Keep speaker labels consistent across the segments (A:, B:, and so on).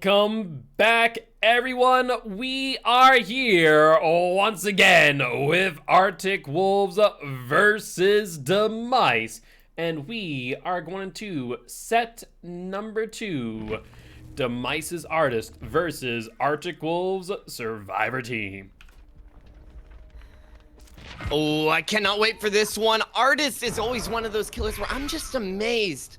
A: Welcome back, everyone. We are here once again with Arctic Wolves versus Demice, and we are going to set number 2, Demice's Artist versus Arctic Wolves Survivor Team.
B: Oh, I cannot wait for this one. Artist is always one of those killers where I'm just amazed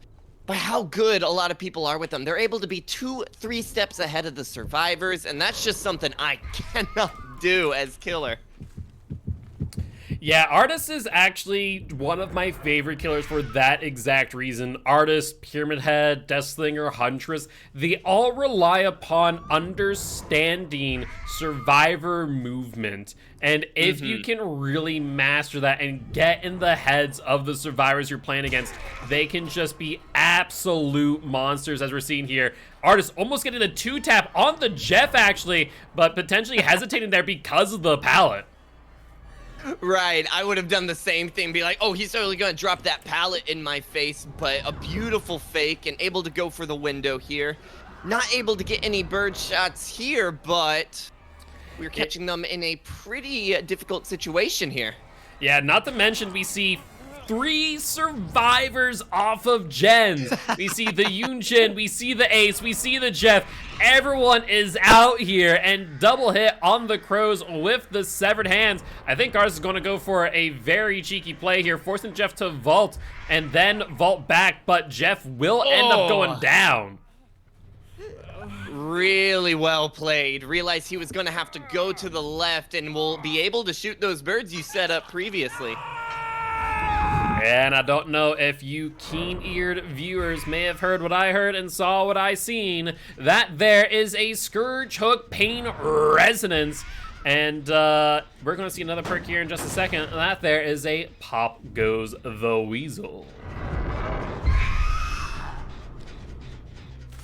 B: by how good a lot of people are with them. They're able to be 2-3 steps ahead of the survivors, and that's just something I cannot do as killer.
A: Yeah, Artist is actually one of my favorite killers for that exact reason. Artist, Pyramid Head, Deathslinger, Huntress, they all rely upon understanding survivor movement. And if you can really master that and get in the heads of the survivors you're playing against, they can just be absolute monsters, as we're seeing here. Artist almost getting a 2-tap on the Jeff, actually, but potentially hesitating there because of the pallet.
B: Right, I would have done the same thing, be like, oh, he's totally gonna drop that pallet in my face, but a beautiful fake and able to go for the window here. Not able to get any bird shots here, but we're catching them in a pretty difficult situation here. Yeah,
A: not to mention we see 3 survivors off of gens. We see the Yunjin, we see the Ace, we see the Jeff. Everyone is out here, and double hit on the crows with the severed hands. I think Artist is going to go for a very cheeky play here, forcing Jeff to vault and then vault back, but Jeff will end up going down.
B: Really well played. Realized he was going to have to go to the left and will be able to shoot those birds you set up previously.
A: And I don't know if you keen-eared viewers may have heard what I heard and saw what I seen. That there is a Scourge Hook Pain Resonance. And we're going to see another perk here in just a second. That there is a Pop Goes the Weasel.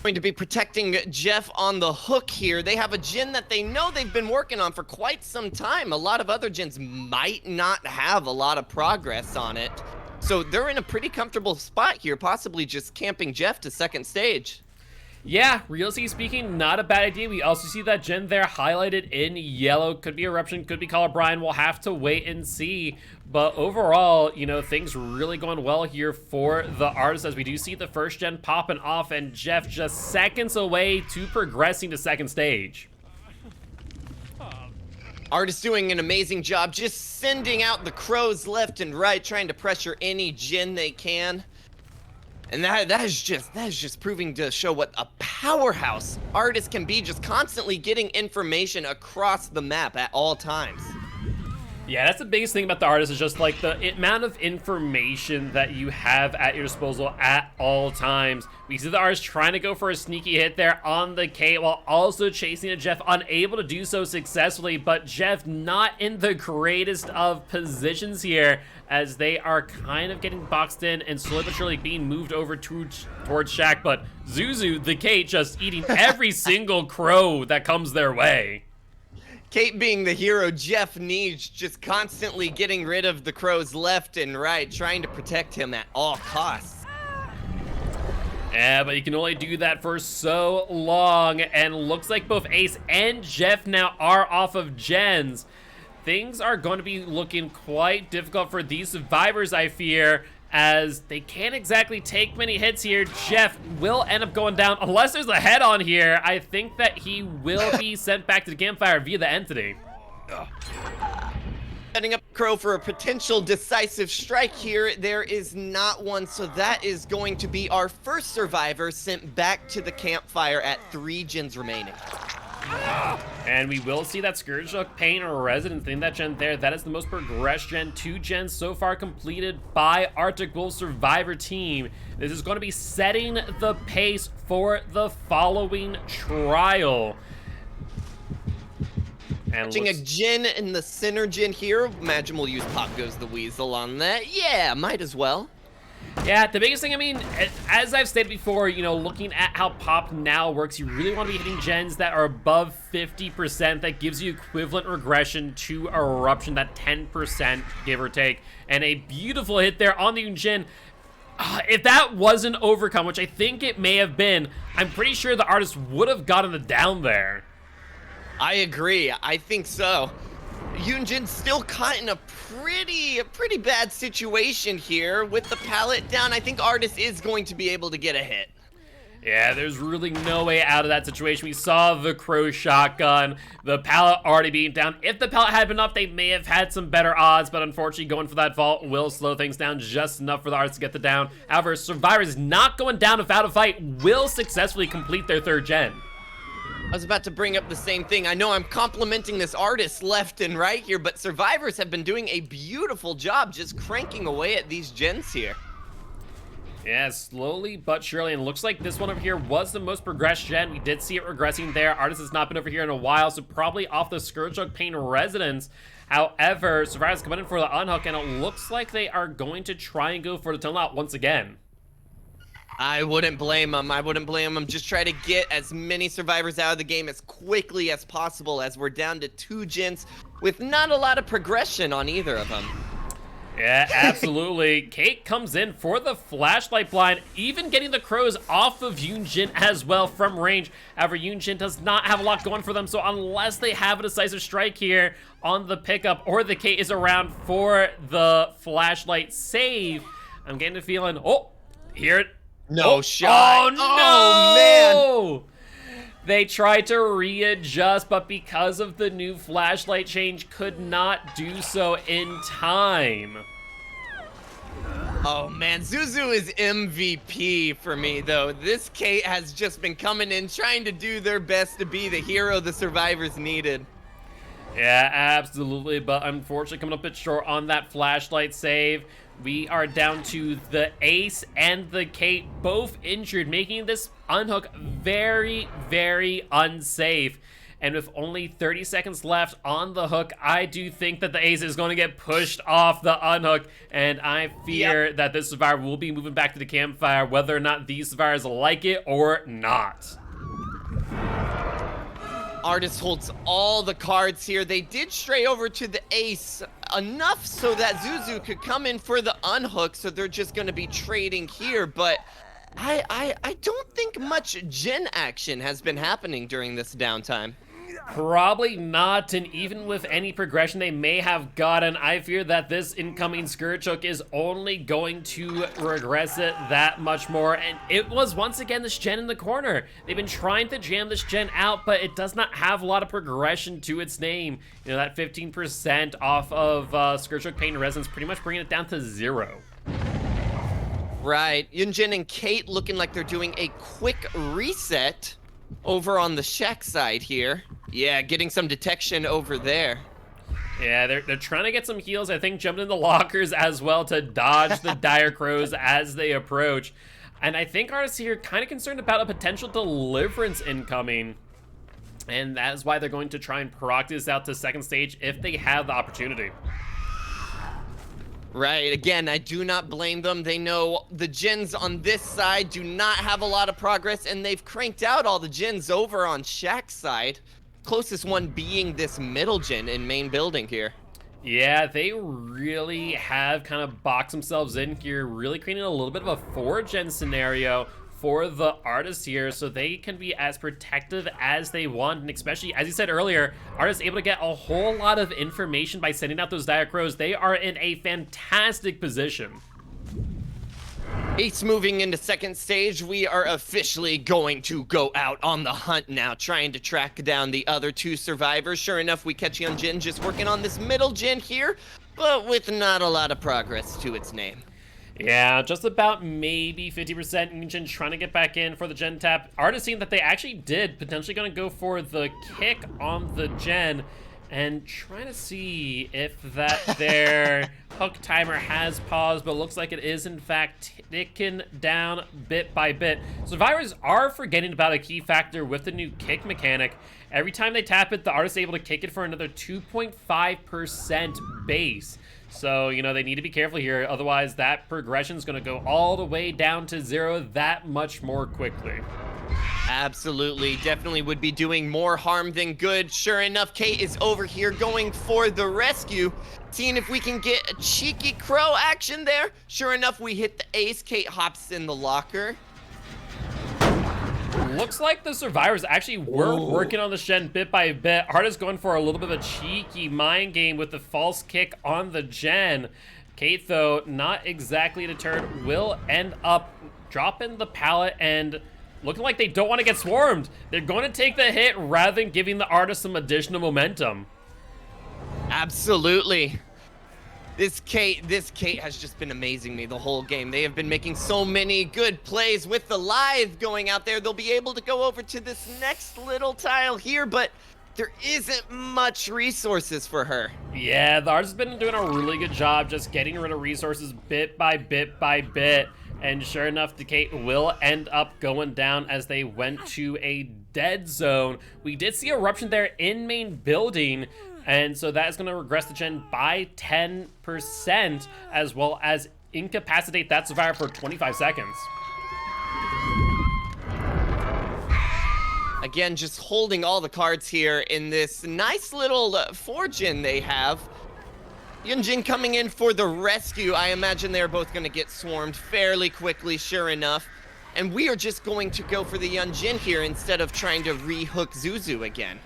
B: Going to be protecting Jeff on the hook here. They have a gen that they know they've been working on for quite some time. A lot of other gens might not have a lot of progress on it. So they're in a pretty comfortable spot here, possibly just camping Jeff to second stage.
A: Yeah, realistically speaking, not a bad idea. We also see that gen there highlighted in yellow. Could be Eruption, could be Color Brian. We'll have to wait and see. But overall, you know, things really going well here for the Artist, as we do see the first gen popping off and Jeff just seconds away to progressing to second stage.
B: Artist doing an amazing job just sending out the crows left and right, trying to pressure any gen they can. And that is just proving to show what a powerhouse Artist can be, just constantly getting information across the map at all times.
A: Yeah, that's the biggest thing about the Artist, is just like the amount of information that you have at your disposal at all times. We see the Artist trying to go for a sneaky hit there on the K while also chasing a Jeff, unable to do so successfully, but Jeff not in the greatest of positions here, as they are kind of getting boxed in and slowly but surely being moved over towards Shaq, but Zuzu, the K, just eating every single crow that comes their way.
B: Kate being the hero Jeff needs, just constantly getting rid of the crows left and right, trying to protect him at all costs.
A: Yeah, but you can only do that for so long, and looks like both Ace and Jeff now are off of gens. Things are going to be looking quite difficult for these survivors, I fear, as they can't exactly take many hits here. Jeff will end up going down, unless there's a head on here. I think that he will be sent back to the campfire via the entity.
B: Setting up Crow for a potential decisive strike here. There is not one, so that is going to be our first survivor sent back to the campfire at 3 gens remaining.
A: And we will see that Scourge Hook Pain or Residence in that gen there. That is the most progressed gen. 2 gens so far completed by Arctic Wolf Survivor Team. This is going to be setting the pace for the following trial. And
B: Catching a gen in the center gen here. Imagine we'll use Pop Goes the Weasel on that. Yeah, might as well.
A: Yeah, the biggest thing, I mean, as I've stated before, you know, looking at how Pop now works, you really want to be hitting gens that are above 50%. That gives you equivalent regression to Eruption, that 10%, give or take. And a beautiful hit there on the Yunjin. If that wasn't overcome, which I think it may have been, I'm pretty sure the artist would have gotten the down there.
B: I agree. I think so. Yunjin's still caught in a pretty bad situation here with the pallet down. I think Artis is going to be able to get a hit.
A: Yeah, there's really no way out of that situation. We saw the crow shotgun, the pallet already being down. If the pallet had been up, they may have had some better odds, but unfortunately going for that vault will slow things down just enough for the artists to get the down. However, Survivors not going down without a fight will successfully complete their 3rd gen.
B: I was about to bring up the same thing. I know I'm complimenting this artist left and right here, but Survivors have been doing a beautiful job just cranking away at these gens here.
A: Yeah, slowly but surely, and looks like this one over here was the most progressed gen. We did see it regressing there. Artist has not been over here in a while, so probably off the Scourge Pain residence. However, Survivors coming in for the unhook, and it looks like they are going to try and go for the tunnel out once again.
B: I wouldn't blame them. I wouldn't blame them. Just try to get as many Survivors out of the game as quickly as possible, as we're down to 2 gens with not a lot of progression on either of them.
A: Yeah, absolutely. Kate comes in for the flashlight blind, even getting the crows off of Yunjin as well from range. However, Yunjin does not have a lot going for them, so unless they have a decisive strike here on the pickup or the Kate is around for the flashlight save, I'm getting the feeling, oh, hear it.
B: No shot.
A: Oh, no!
B: Oh, man!
A: They tried to readjust, but because of the new flashlight change, could not do so in time.
B: Oh man, Zuzu is MVP for me though. This Kate has just been coming in, trying to do their best to be the hero the Survivors needed.
A: Yeah, absolutely, but unfortunately coming up a bit short on that flashlight save. We are down to the Ace and the Kate, both injured, making this unhook very, very unsafe. And with only 30 seconds left on the hook, I do think that the Ace is going to get pushed off the unhook, and I fear that this Survivor will be moving back to the campfire, whether or not these Survivors like it or not.
B: Artist holds all the cards here. They did stray over to the Ace enough so that Zuzu could come in for the unhook, so they're just going to be trading here, but I don't think much gen action has been happening during this downtime.
A: Probably not, and even with any progression they may have gotten, I fear that this incoming Scourge Hook is only going to regress it that much more, and it was once again this gen in the corner. They've been trying to jam this gen out, but it does not have a lot of progression to its name. You know, that 15% off of Scourge Hook Pain Resonance, pretty much bringing it down to 0.
B: Right, Yunjin and Kate looking like they're doing a quick reset over on the Shaq side here. Yeah, getting some detection over there.
A: Yeah, they're trying to get some heals. I think jumping in the lockers as well to dodge the Dire Crows as they approach. And I think artists here kind of concerned about a potential deliverance incoming. And that is why they're going to try and proc this out to second stage if they have the opportunity.
B: Right, again, I do not blame them. They know the gens on this side do not have a lot of progress, and they've cranked out all the gens over on Shaq's side. Closest one being this middle gen in main building here. Yeah,
A: they really have kind of boxed themselves in here, really creating a little bit of a 4-gen scenario for the artists here, so they can be as protective as they want, and especially, as you said earlier, artists able to get a whole lot of information by sending out those Dire Crows. They are in a fantastic position.
B: Ace moving into second stage, we are officially going to go out on the hunt now, trying to track down the other 2 Survivors. Sure enough, we catch Yunjin just working on this middle gen here, but with not a lot of progress to its name.
A: Yeah, just about maybe 50%. Yunjin trying to get back in for the gen tap. Artist seeing that they actually did, potentially going to go for the kick on the gen, and trying to see if that their hook timer has paused, but looks like it is in fact ticking down bit by bit. Survivors are forgetting about a key factor with the new kick mechanic. Every time they tap it, the artist is able to kick it for another 2.5% base. So, you know, they need to be careful here, otherwise that progression is going to go all the way down to 0 that much more quickly.
B: Absolutely, definitely would be doing more harm than good. Sure enough, Kate is over here going for the rescue, seeing if we can get a cheeky crow action there. Sure enough, we hit the ace. Kate hops in the locker.
A: Looks like the survivors actually were working on the Shen bit by bit. Artist going for a little bit of a cheeky mind game with the false kick on the Gen. Kate, though, not exactly deterred, will end up dropping the pallet and looking like they don't want to get swarmed. They're going to take the hit rather than giving the artist some additional momentum.
B: Absolutely. This Kate has just been amazing me the whole game. They have been making so many good plays with the Lithe going out there. They'll be able to go over to this next little tile here, but there isn't much resources for her.
A: Yeah, the artist has been doing a really good job just getting rid of resources bit by bit by bit. And sure enough, the Kate will end up going down as they went to a dead zone. We did see eruption there in main building, and so that is going to regress the Gen by 10%, as well as incapacitate that survivor for 25 seconds.
B: Again, just holding all the cards here in this nice little fortune they have. Yunjin coming in for the rescue. I imagine they're both going to get swarmed fairly quickly, sure enough. And we are just going to go for the Yunjin here instead of trying to re-hook Zuzu again.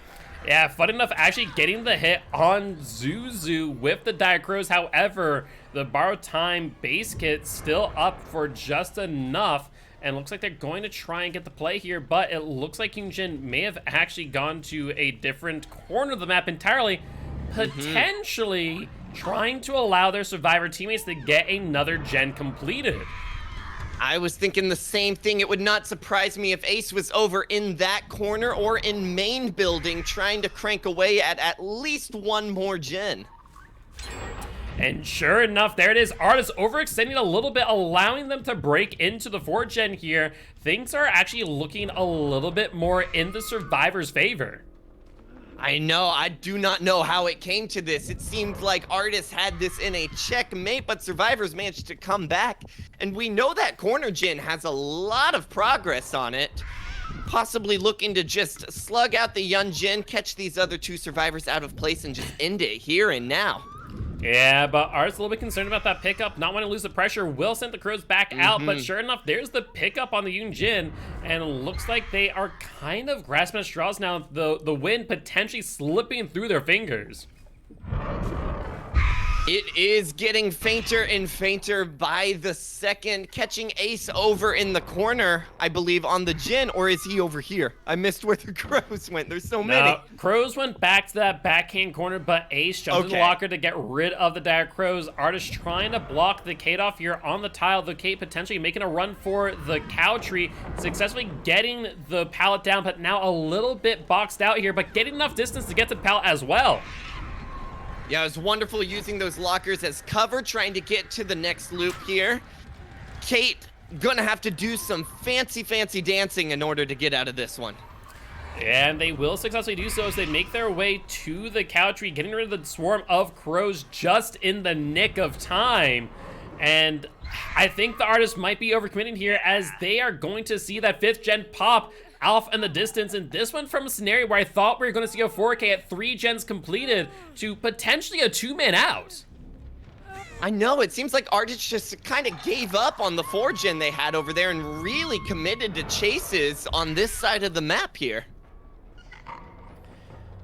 A: Yeah, fun enough actually getting the hit on Zuzu with the Diacrows. However, the borrowed time base kit still up for just enough. And looks like they're going to try and get the play here, but it looks like Yunjin may have actually gone to a different corner of the map entirely, potentially trying to allow their survivor teammates to get another Gen completed.
B: I was thinking the same thing. It would not surprise me if Ace was over in that corner or in main building trying to crank away at least one more Gen.
A: And sure enough, there it is. Artist overextending a little bit, allowing them to break into the 4th Gen here. Things are actually looking a little bit more in the survivor's favor.
B: I know, I do not know how it came to this. It seemed like Artis had this in a checkmate, but survivors managed to come back. And we know that corner Gen has a lot of progress on it. Possibly looking to just slug out the Yun Jin, catch these other two survivors out of place, and just end it here and now.
A: Yeah, but Art's a little bit concerned about that pickup, not wanting to lose the pressure. Will send the Crows back out, but sure enough, there's the pickup on the Yun Jin, and it looks like they are kind of grasping at straws now, the wind potentially slipping through their fingers.
B: It is getting fainter and fainter by the second, catching Ace over in the corner, I believe, on the Jin, or is he over here? I missed where the Crows went. There's so many.
A: Crows went back to that backhand corner, but Ace jumped in the locker to get rid of the Dire Crows. Artist trying to block the Kate off here on the tile. The Kate potentially making a run for the cow tree, successfully getting the pallet down, but now a little bit boxed out here, but getting enough distance to get to the pallet as well.
B: Yeah, it was wonderful using those lockers as cover, trying to get to the next loop here. Kate gonna have to do some fancy dancing in order to get out of this one.
A: And they will successfully do so as they make their way to the cow tree, getting rid of the swarm of crows just in the nick of time. And I think the artist might be overcommitting here, as they are going to see that 5th Gen pop off in the distance, and this one from a scenario where I thought we were going to see a 4K at 3 gens completed to potentially a 2-man out.
B: I know, it seems like Artist just kind of gave up on the 4 gen they had over there and really committed to chases on this side of the map here.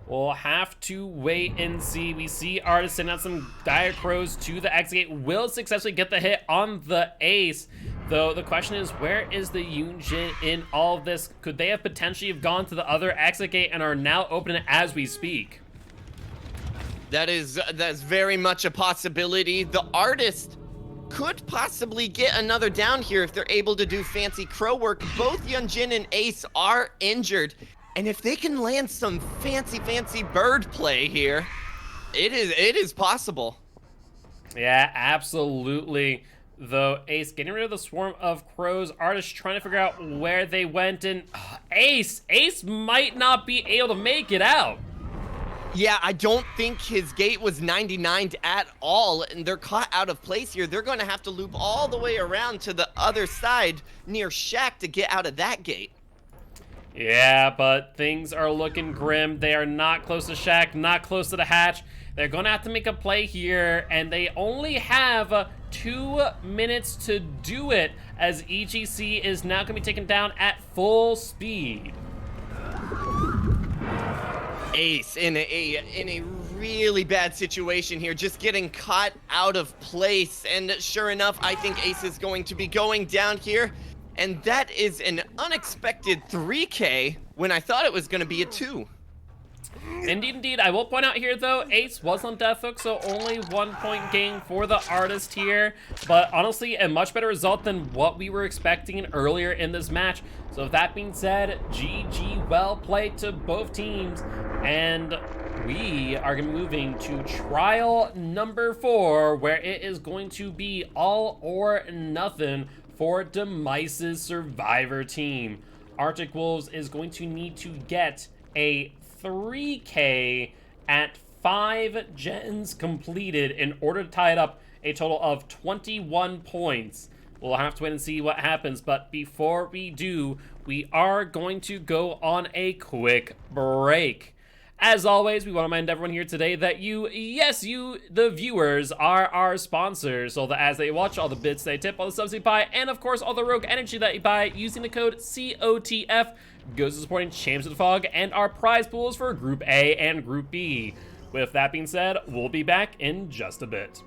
A: We'll have to wait and see. We see Artist send out some Dire Crows to the exit gate, will successfully get the hit on the Ace. Though the question is, where is the Yun Jin in all of this? Could they have potentially have gone to the other exit gate and are now opening it as we speak?
B: That's very much a possibility. The Artist could possibly get another down here if they're able to do fancy crow work. Both Yun Jin and Ace are injured. And if they can land some fancy bird play here, it is possible.
A: Yeah, absolutely. Though Ace getting rid of the swarm of crows, Artist trying to figure out where they went, and Ace might not be able to make it out.
B: Yeah, I don't think his gate was 99'd at all, and they're caught out of place here. They're going to have to loop all the way around to the other side near Shack to get out of that gate.
A: Yeah, but things are looking grim. They are not close to Shaq, not close to the hatch. They're going to have to make a play here, and they only have 2 minutes to do it, as EGC is now going to be taken down at full speed.
B: Ace in a really bad situation here, just getting caught out of place. And sure enough, I think Ace is going to be going down here. And that is an unexpected 3K when I thought it was going to be a 2.
A: Indeed, indeed. I will point out here, though, Ace was on death hook, so only 1 point gain for the artist here. But honestly, a much better result than what we were expecting earlier in this match. So with that being said, GG, well played to both teams. And we are going to be moving to trial number 4, where it is going to be all or nothing for Demice's Survivor team. Arctic Wolves is going to need to get a 3K at 5 gens completed in order to tie it up a total of 21 points. We'll have to wait and see what happens, but before we do, we are going to go on a quick break. As always, we want to remind everyone here today that you, yes, you, the viewers, are our sponsors, so that as they watch, all the bits they tip, all the subs they buy, and of course, all the rogue energy that you buy using the code COTF goes to supporting Champs of the Fog and our prize pools for Group A and Group B. With that being said, we'll be back in just a bit.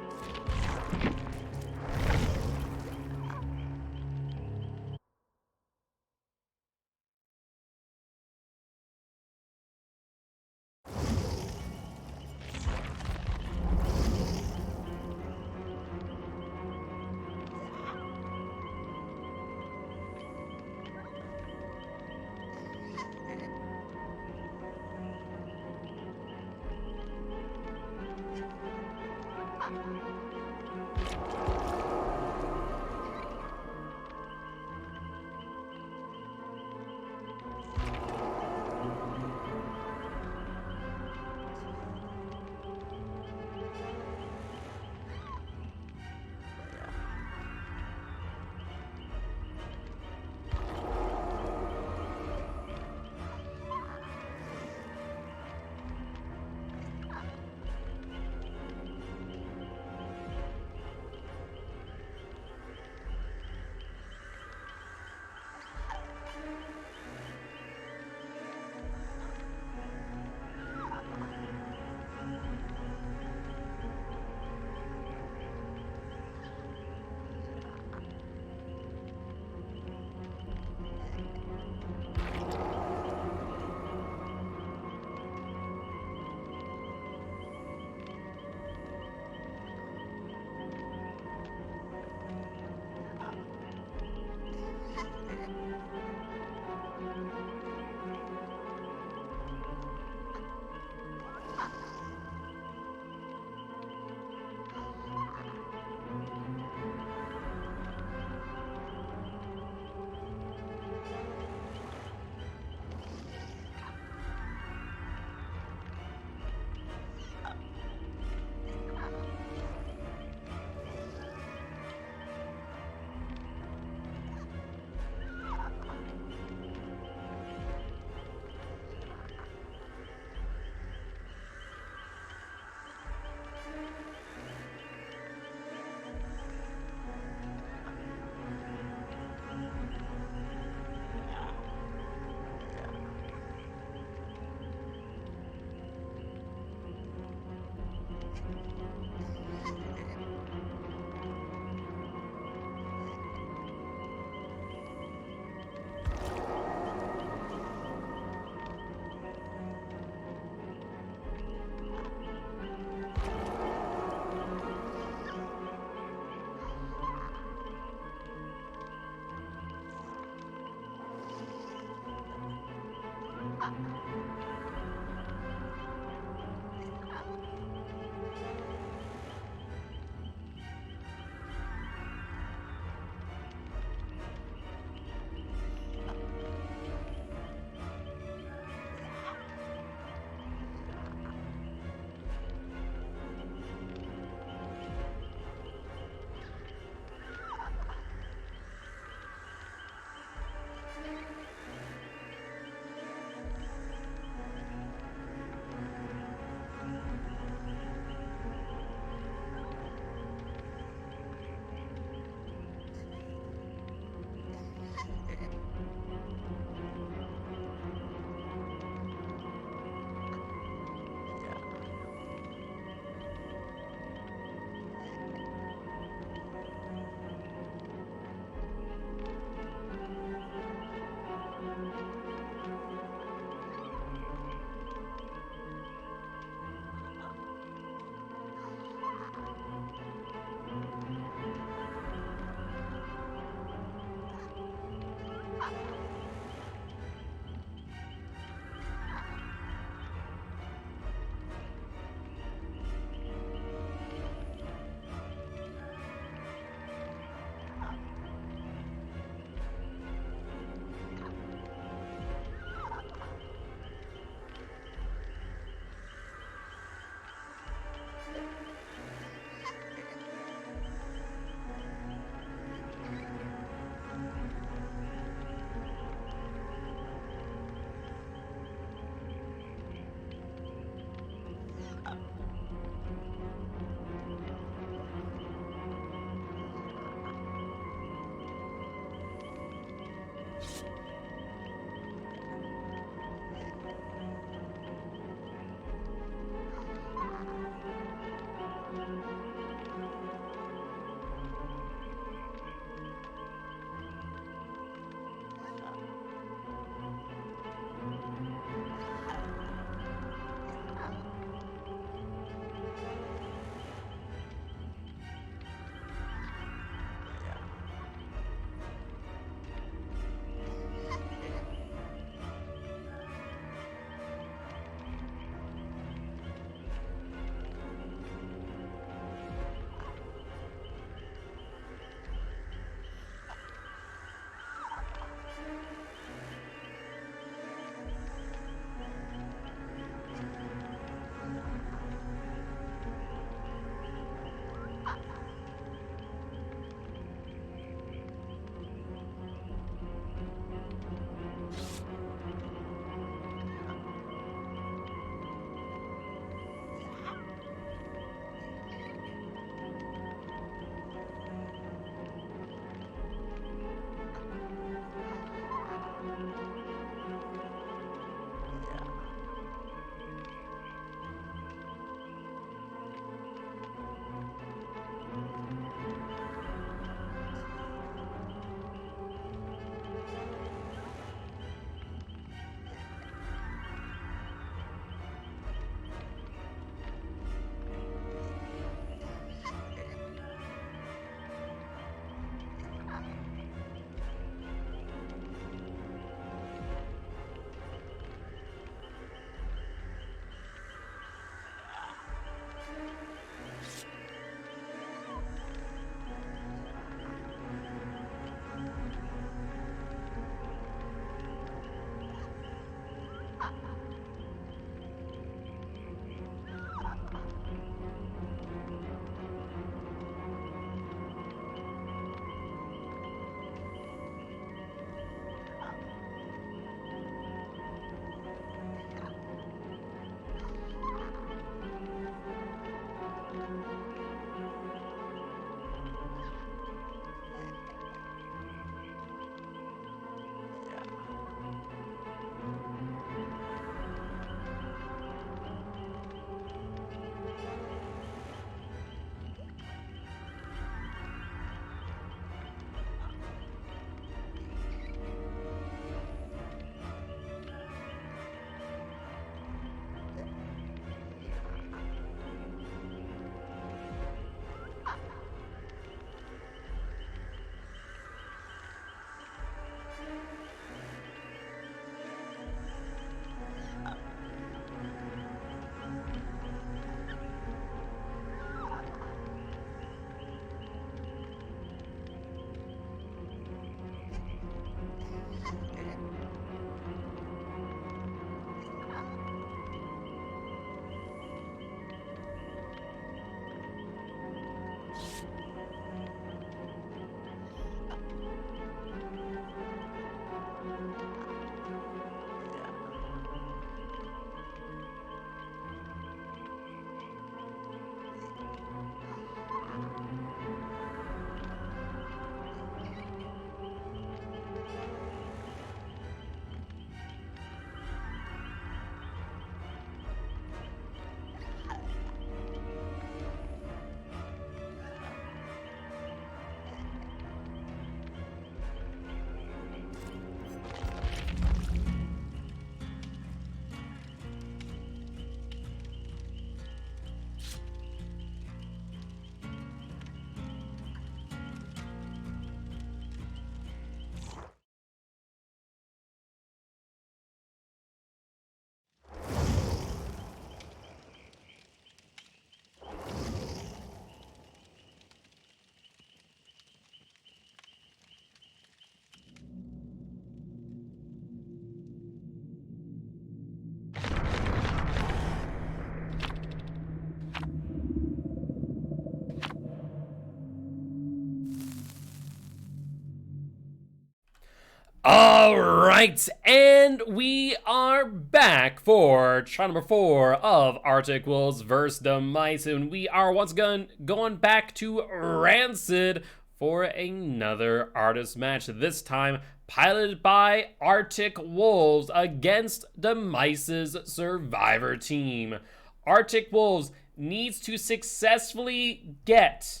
A: All right, and we are back for trial number 4 of Arctic Wolves vs. Demice, and we are once again going back to Rancid for another artist match, this time piloted by Arctic Wolves against Demice's Survivor team. Arctic Wolves needs to successfully get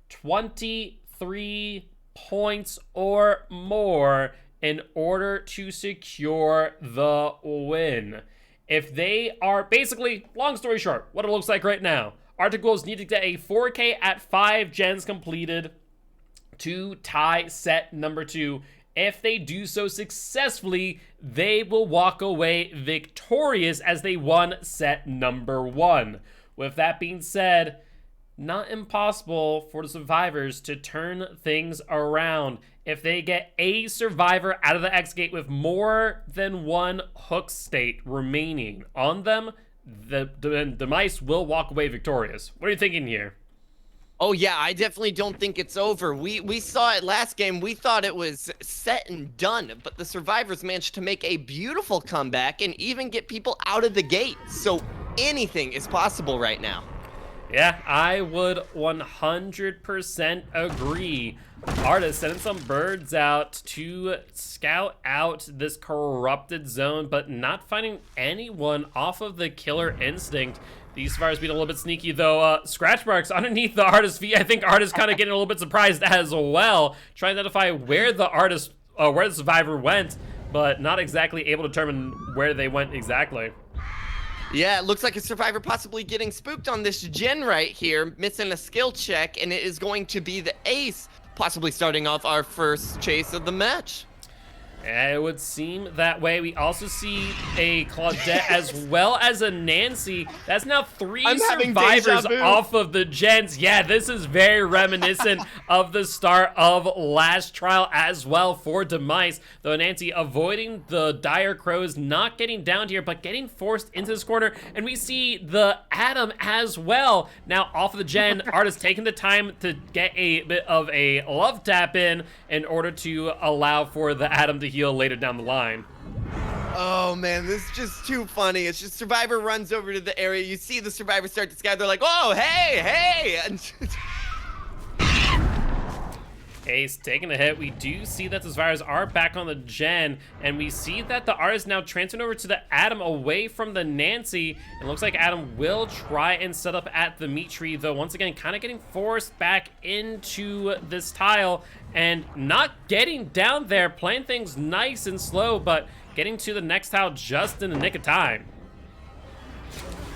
A: 23 points or more in order to secure the win. If they are basically, long story short, what it looks like right now, Arctic Wolves need to get a 4K at 5 gens completed to tie set number 2. If they do so successfully, they will walk away victorious as they won set number 1. With that being said, not impossible for the survivors to turn things around. If they get a survivor out of the X gate with more than 1 hook state remaining on them, the mice will walk away victorious. What are you thinking here?
B: Oh yeah, I definitely don't think it's over. We saw it last game. We thought it was set and done, but the survivors managed to make a beautiful comeback and even get people out of the gate. So anything is possible right now.
A: Yeah, I would 100% agree. Artist sending some birds out to scout out this corrupted zone, but not finding anyone off of the killer instinct. These survivors being a little bit sneaky, though. Scratch marks underneath the artist's feet. I think artist kind of getting a little bit surprised as well, trying to identify where the survivor went, but not exactly able to determine where they went exactly.
B: Yeah, it looks like a survivor possibly getting spooked on this gen right here, missing a skill check, and it is going to be the ace, possibly starting off our first chase of the match.
A: It would seem that way. We also see a Claudette as well as a Nancy. That's now 3 survivors off of the gens. Yeah, this is very reminiscent of the start of last trial as well for Demice. Though Nancy avoiding the dire crows, not getting down here, but getting forced into this corner. And we see the Adam as well. Now off of the gen, artist taking the time to get a bit of a love tap in order to allow for the Adam to heal later down the line.
B: Oh man, this is just too funny. It's just survivor runs over to the area. You see the survivor start to scout. They're like, oh, hey.
A: Ace taking a hit. We do see that the survivors are back on the gen, and we see that the artist now transferring over to the Adam away from the Nancy. It looks like Adam will try and set up at the meat tree, though once again kind of getting forced back into this tile and not getting down there, playing things nice and slow, but getting to the next tile just in the nick of time.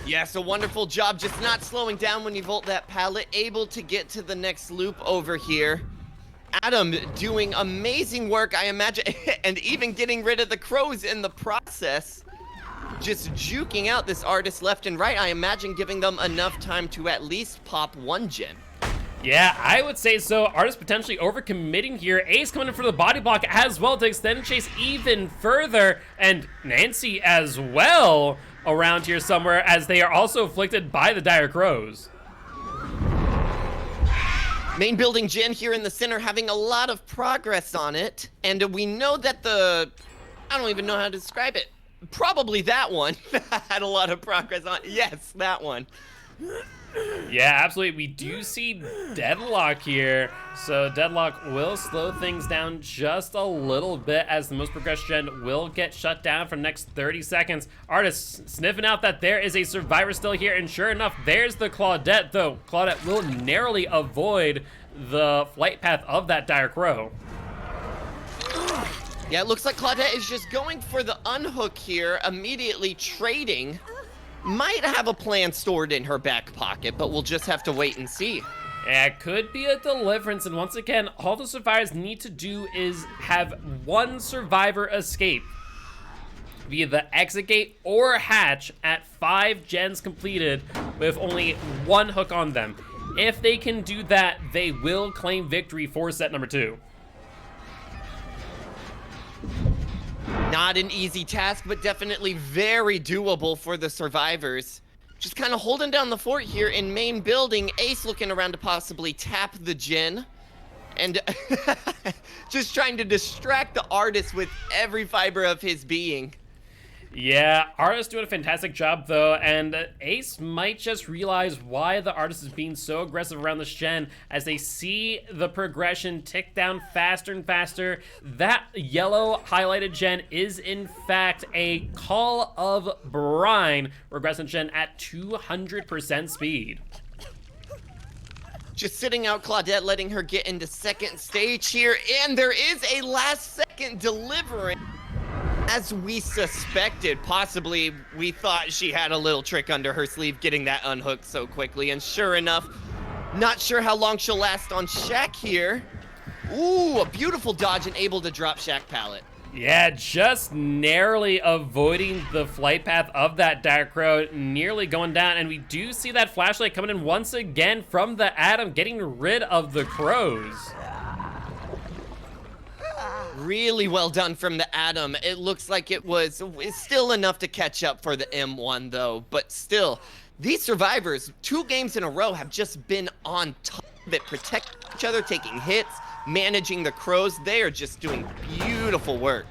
B: Yes, a wonderful job just not slowing down when you vault that pallet, able to get to the next loop over here. Adam doing amazing work, I imagine, and even getting rid of the crows in the process. Just juking out this artist left and right, I imagine giving them enough time to at least pop 1 gen.
A: Yeah, I would say so. Artist potentially overcommitting here. Ace coming in for the body block as well to extend the chase even further. And Nancy as well around here somewhere, as they are also afflicted by the dire crows.
B: Main building gen here in the center having a lot of progress on it. And we know that I don't even know how to describe it. Probably that one had a lot of progress on it. Yes, that one.
A: Yeah, absolutely. We do see Deadlock here. So Deadlock will slow things down just a little bit as the most progressed gen will get shut down for the next 30 seconds. Artist sniffing out that there is a survivor still here, and sure enough, there's the Claudette, though. Claudette will narrowly avoid the flight path of that dire crow.
B: Yeah, it looks like Claudette is just going for the unhook here, immediately trading. Might have a plan stored in her back pocket, but we'll just have to wait and see.
A: Yeah, it could be a deliverance, and once again, all the survivors need to do is have 1 survivor escape via the exit gate or hatch at 5 gens completed with only 1 hook on them. If they can do that, they will claim victory for set number 2.
B: Not an easy task, but definitely very doable for the survivors. Just kind of holding down the fort here in main building. Ace looking around to possibly tap the gen. And just trying to distract the artist with every fiber of his being.
A: Yeah, artist doing a fantastic job though, and Ace might just realize why the artist is being so aggressive around this gen as they see the progression tick down faster and faster. That yellow highlighted gen is in fact a Call of Brine regressing gen at 200% speed.
B: Just sitting out Claudette, letting her get into second stage here, and there is a last second delivery. As we suspected, possibly we thought she had a little trick under her sleeve getting that unhooked so quickly, and sure enough, not sure how long she'll last on Shaq here. Ooh, a beautiful dodge and able to drop Shaq pallet.
A: Yeah, just narrowly avoiding the flight path of that Dire Crow, nearly going down, and we do see that flashlight coming in once again from the Atom, getting rid of the crows.
B: Really well done from the Atom. It looks like it's still enough to catch up for the M1 though, but still, these survivors, 2 games in a row, have just been on top of it, protecting each other, taking hits, managing the crows. They are just doing beautiful work.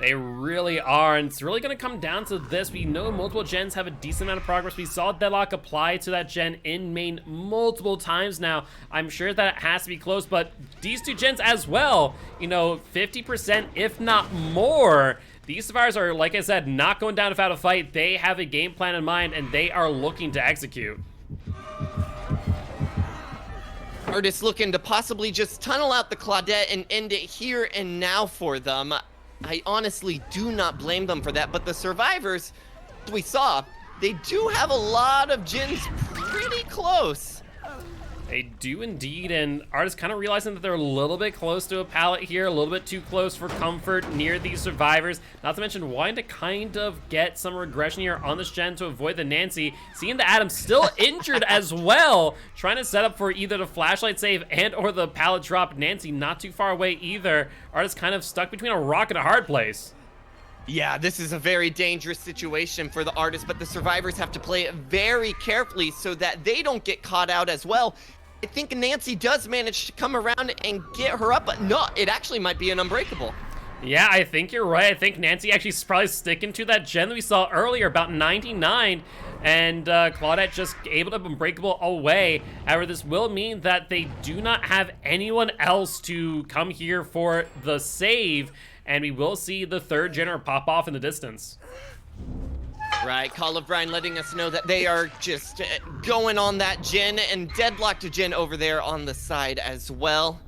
A: They really are, and it's really going to come down to this. We know multiple gens have a decent amount of progress. We saw Deadlock apply to that gen in main multiple times now. I'm sure that it has to be close, but these 2 gens as well, you know, 50% if not more. These survivors are, like I said, not going down without a fight. They have a game plan in mind, and they are looking to execute.
B: Artists looking to possibly just tunnel out the Claudette and end it here and now for them. I honestly do not blame them for that, but the survivors, we saw, they do have a lot of gens pretty close.
A: They do indeed, and artists kind of realizing that they're a little bit close to a pallet here, a little bit too close for comfort near these survivors. Not to mention wanting to kind of get some regression here on this gen to avoid the Nancy. Seeing the Atom still injured as well, trying to set up for either the flashlight save and or the pallet drop. Nancy not too far away either. Artists kind of stuck between a rock and a hard place.
B: Yeah, this is a very dangerous situation for the artists, but the survivors have to play it very carefully so that they don't get caught out as well. I think Nancy does manage to come around and get her up, but no, it actually might be an unbreakable.
A: Yeah, I think you're right. I think Nancy actually is probably sticking to that gen that we saw earlier, about 99, and Claudette just able to unbreakable away. However, this will mean that they do not have anyone else to come here for the save, and we will see the 3rd generator pop off in the distance.
B: Right, Call of Brine letting us know that they are just going on that gen, and deadlocked to gen over there on the side as well.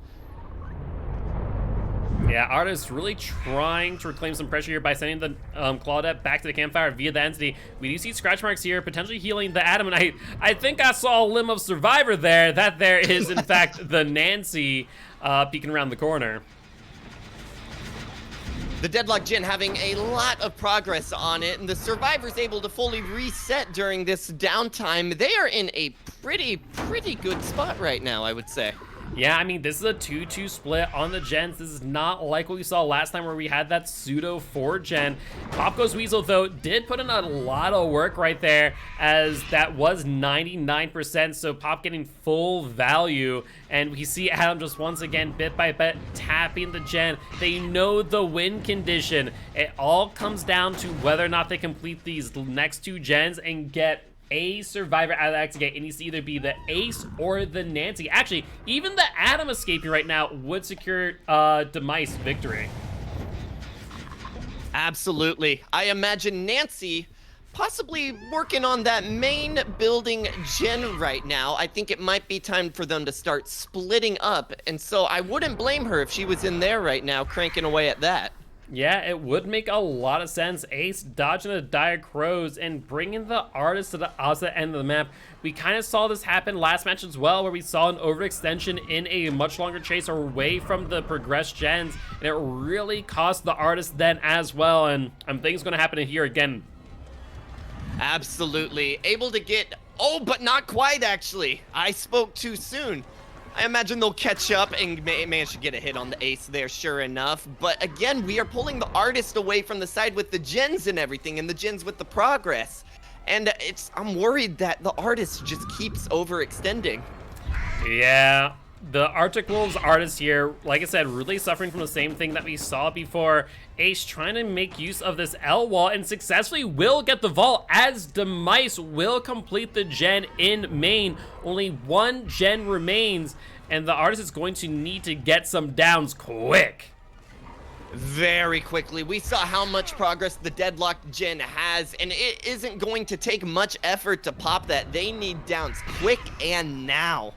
A: Yeah, Artist really trying to reclaim some pressure here by sending the Claudette back to the campfire via the entity. We do see scratch marks here, potentially healing the Atom, and I think I saw a limb of Survivor there. That there is, in fact, the Nancy peeking around the corner.
B: The deadlock gen having a lot of progress on it, and the survivors able to fully reset during this downtime. They are in a pretty good spot right now, I would say.
A: Yeah, I mean, this is a 2-2 split on the gens. This is not like what we saw last time where we had that pseudo 4 gen. Pop Goes Weasel, though, did put in a lot of work right there, as that was 99%, so Pop getting full value. And we see Adam just once again, bit by bit, tapping the gen. They know the win condition. It all comes down to whether or not they complete these next 2 gens and get a survivor out of the exit gate. It needs to either be the Ace or the Nancy. Actually, even the Atom escaping right now would secure Demice victory.
B: Absolutely. I imagine Nancy possibly working on that main building gen right now. I think it might be time for them to start splitting up, and so I wouldn't blame her if she was in there right now cranking away at that.
A: Yeah, it would make a lot of sense. Ace dodging the Dire Crows and bringing the Artist to the opposite end of the map. We kind of saw this happen last match as well, where we saw an overextension in a much longer chase away from the progressed gens, and it really cost the Artist then as well, and I'm thinking it's going to happen here again.
B: Absolutely. Able to get... Oh, but not quite, actually. I spoke too soon. I imagine they'll catch up and manage to get a hit on the Ace there, sure enough. But again, we are pulling the Artist away from the side with the gens and everything, and the gens with the progress. And I'm worried that the Artist just keeps overextending.
A: Yeah, The Arctic Wolves artist here, like I said, really suffering from the same thing that we saw before. Ace trying to make use of this L wall and successfully will get the vault as Demice will complete the gen in main. Only one gen remains, and the artist is going to need to get some downs quick.
B: Very quickly. We saw how much progress the deadlocked gen has, and it isn't going to take much effort to pop that. They need downs quick and now.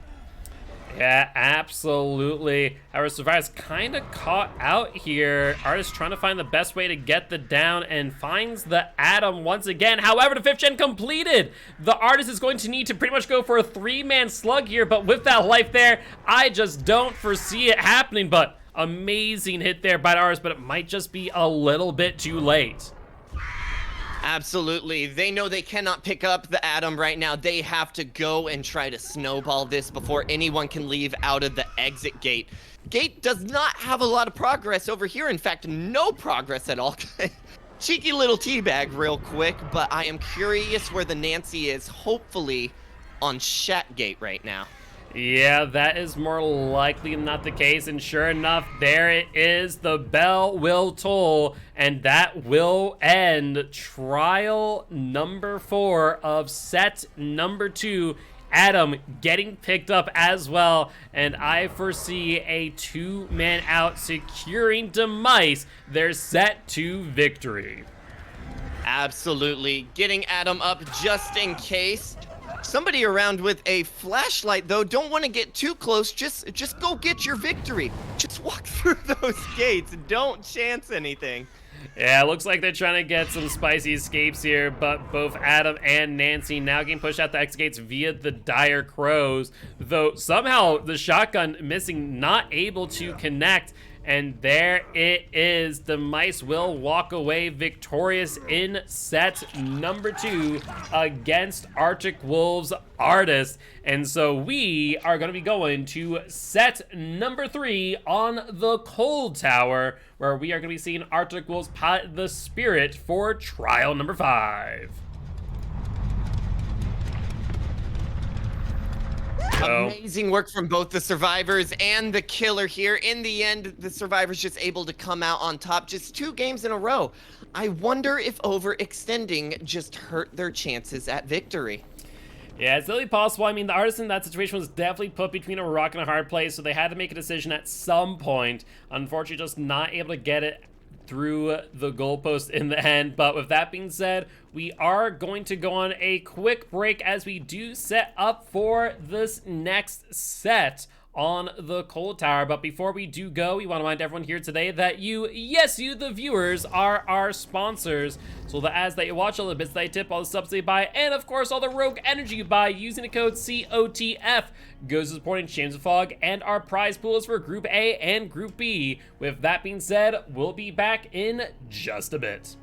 A: Yeah, absolutely. Our survivors kind of caught out here. Artist trying to find the best way to get the down and finds the Atom once again. However, the 5th gen completed. The artist is going to need to pretty much go for a 3-man slug here, but with that life there, I just don't foresee it happening. But amazing hit there by the artist, but it might just be a little bit too late.
B: Absolutely. They know they cannot pick up the Atom right now. They have to go and try to snowball this before anyone can leave out of the exit gate. Gate does not have a lot of progress over here. In fact, no progress at all. Cheeky little teabag real quick, but I am curious where the Nancy is. Hopefully on Shat Gate right now.
A: Yeah, that is more likely not the case, and sure enough, there it is. The bell will toll, and that will end trial number 4 of set number 2. Atom getting picked up as well, and I foresee a 2-man out securing Demice their set 2 victory.
B: Absolutely. Getting Atom up just in case. Somebody around with a flashlight, though, don't want to get too close. Just go get your victory. Just walk through those gates. Don't chance anything.
A: Yeah, looks like they're trying to get some spicy escapes here, but both Atom and Nancy now getting pushed out the exit gates via the Dire Crows, though somehow the shotgun missing, not able to connect. And there it is. The Mice will walk away victorious in set number 2 against Arctic Wolves Artist. And so we are going to be going to set number 3 on the Cold Tower, where we are going to be seeing Arctic Wolves pilot the Spirit for trial number 5.
B: Amazing work from both the survivors and the killer here. In the end, the survivors just able to come out on top just 2 games in a row. I wonder if overextending just hurt their chances at victory.
A: Yeah, it's really possible. I mean, the artist in that situation was definitely put between a rock and a hard place, so they had to make a decision at some point. Unfortunately, just not able to get it through the goalpost in the end. But with that being said, we are going to go on a quick break as we do set up for this next set on the Cold Tower. But before we do go, we want to remind everyone here today that you, yes, you, the viewers, are our sponsors. So the ads that you watch, all the bits that you tip, all the subs they buy, and of course all the rogue energy you buy using the code COTF goes to supporting Shames of Fog and our prize pools for Group A and Group B. With that being said, we'll be back in just a bit.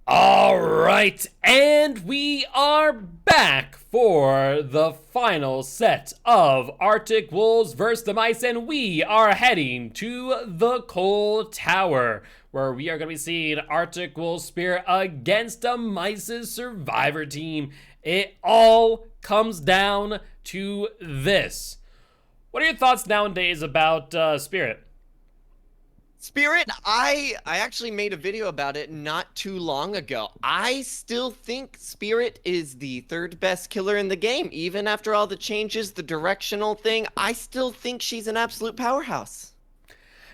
A: All right, and we are back for the final set of Arctic Wolves versus Demice, and we are heading to the Coal Tower, where we are going to be seeing Arctic Wolves Spirit against Demice's Survivor team. It all comes down to this. What are your thoughts nowadays about Spirit?
B: Spirit, I actually made a video about it not too long ago. I still think Spirit is the third best killer in the game. Even after all the changes, the directional thing, I still think she's an absolute powerhouse.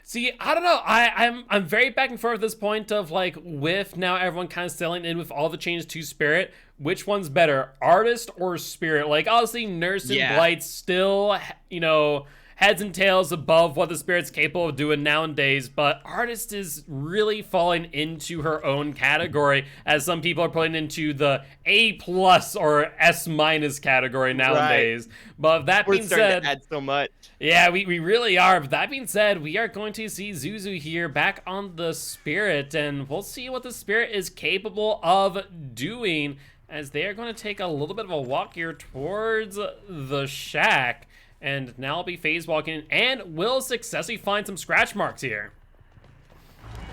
A: See, I don't know. I'm very back and forth at this point of like, with now everyone kind of settling in with all the changes to Spirit, which one's better, Artist or Spirit? Like, honestly, Nurse and Blight still, you know, heads and tails above what the Spirit's capable of doing nowadays, but Artist is really falling into her own category, as some people are putting into the A+ or S- category nowadays. Right. But that being said,
B: we're starting to add so much.
A: Yeah, we really are. But that being said, we are going to see Zuzu here back on the Spirit, and we'll see what the Spirit is capable of doing, as they are going to take a little bit of a walk here towards the shack. And now I'll be phase walking and will successfully find some scratch marks here.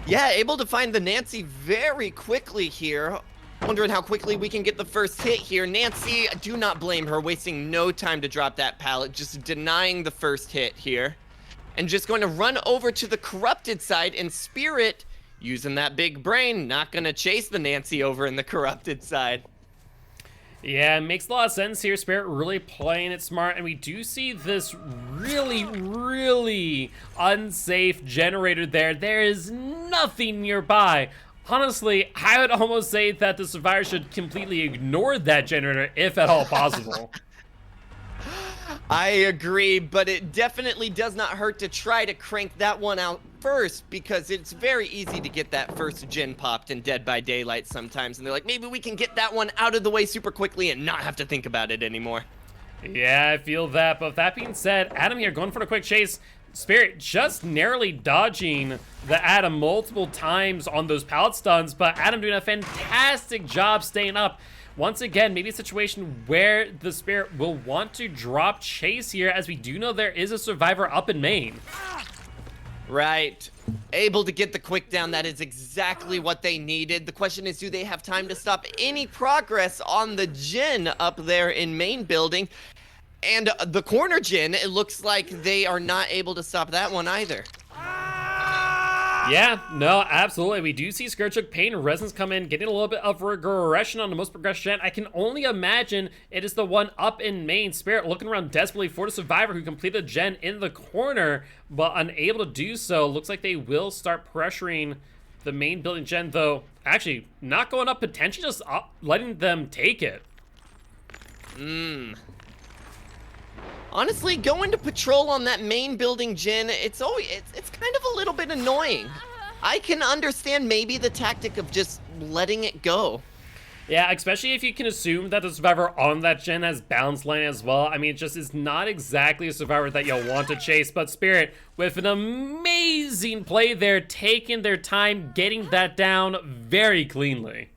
B: Yeah, able to find the Nancy very quickly here. Wondering how quickly we can get the first hit here. Nancy, do not blame her, wasting no time to drop that pallet, just denying the first hit here. And just going to run over to the corrupted side, and Spirit, using that big brain, not gonna chase the Nancy over in the corrupted side.
A: Yeah, it makes a lot of sense here. Spirit really playing it smart, and we do see this really unsafe generator there. There is nothing nearby. Honestly, I would almost say that the Survivor should completely ignore that generator, if at all possible.
B: I agree, but it definitely does not hurt to try to crank that one out first, because it's very easy to get that first gen popped in Dead by Daylight sometimes, and they're like, maybe we can get that one out of the way super quickly and not have to think about it anymore.
A: Yeah, I feel that, but that being said, Adam here going for the quick chase. Spirit just narrowly dodging the Adam multiple times on those pallet stuns, but Adam doing a fantastic job staying up. Once again, maybe a situation where the Spirit will want to drop chase here, as we do know there is a Survivor up in main.
B: Right. Able to get the quick down. That is exactly what they needed. The question is, do they have time to stop any progress on the gen up there in main building? And the corner gen, it looks like they are not able to stop that one either.
A: Yeah, no, absolutely. We do see Scourgehook Pain and Resonance come in, getting a little bit of regression on the most progressed gen. I can only imagine it is the one up in main. Spirit looking around desperately for the Survivor who completed a gen in the corner, but unable to do so. Looks like they will start pressuring the main building gen, though. Actually, not going up, potentially just letting them take it.
B: Honestly, going to patrol on that main building gen, it's kind of a little bit annoying. I can understand maybe the tactic of just letting it go.
A: Yeah, especially if you can assume that the Survivor on that gen has balance line as well. I mean, it just is not exactly a Survivor that you'll want to chase, but Spirit, with an amazing play there, taking their time, getting that down very cleanly.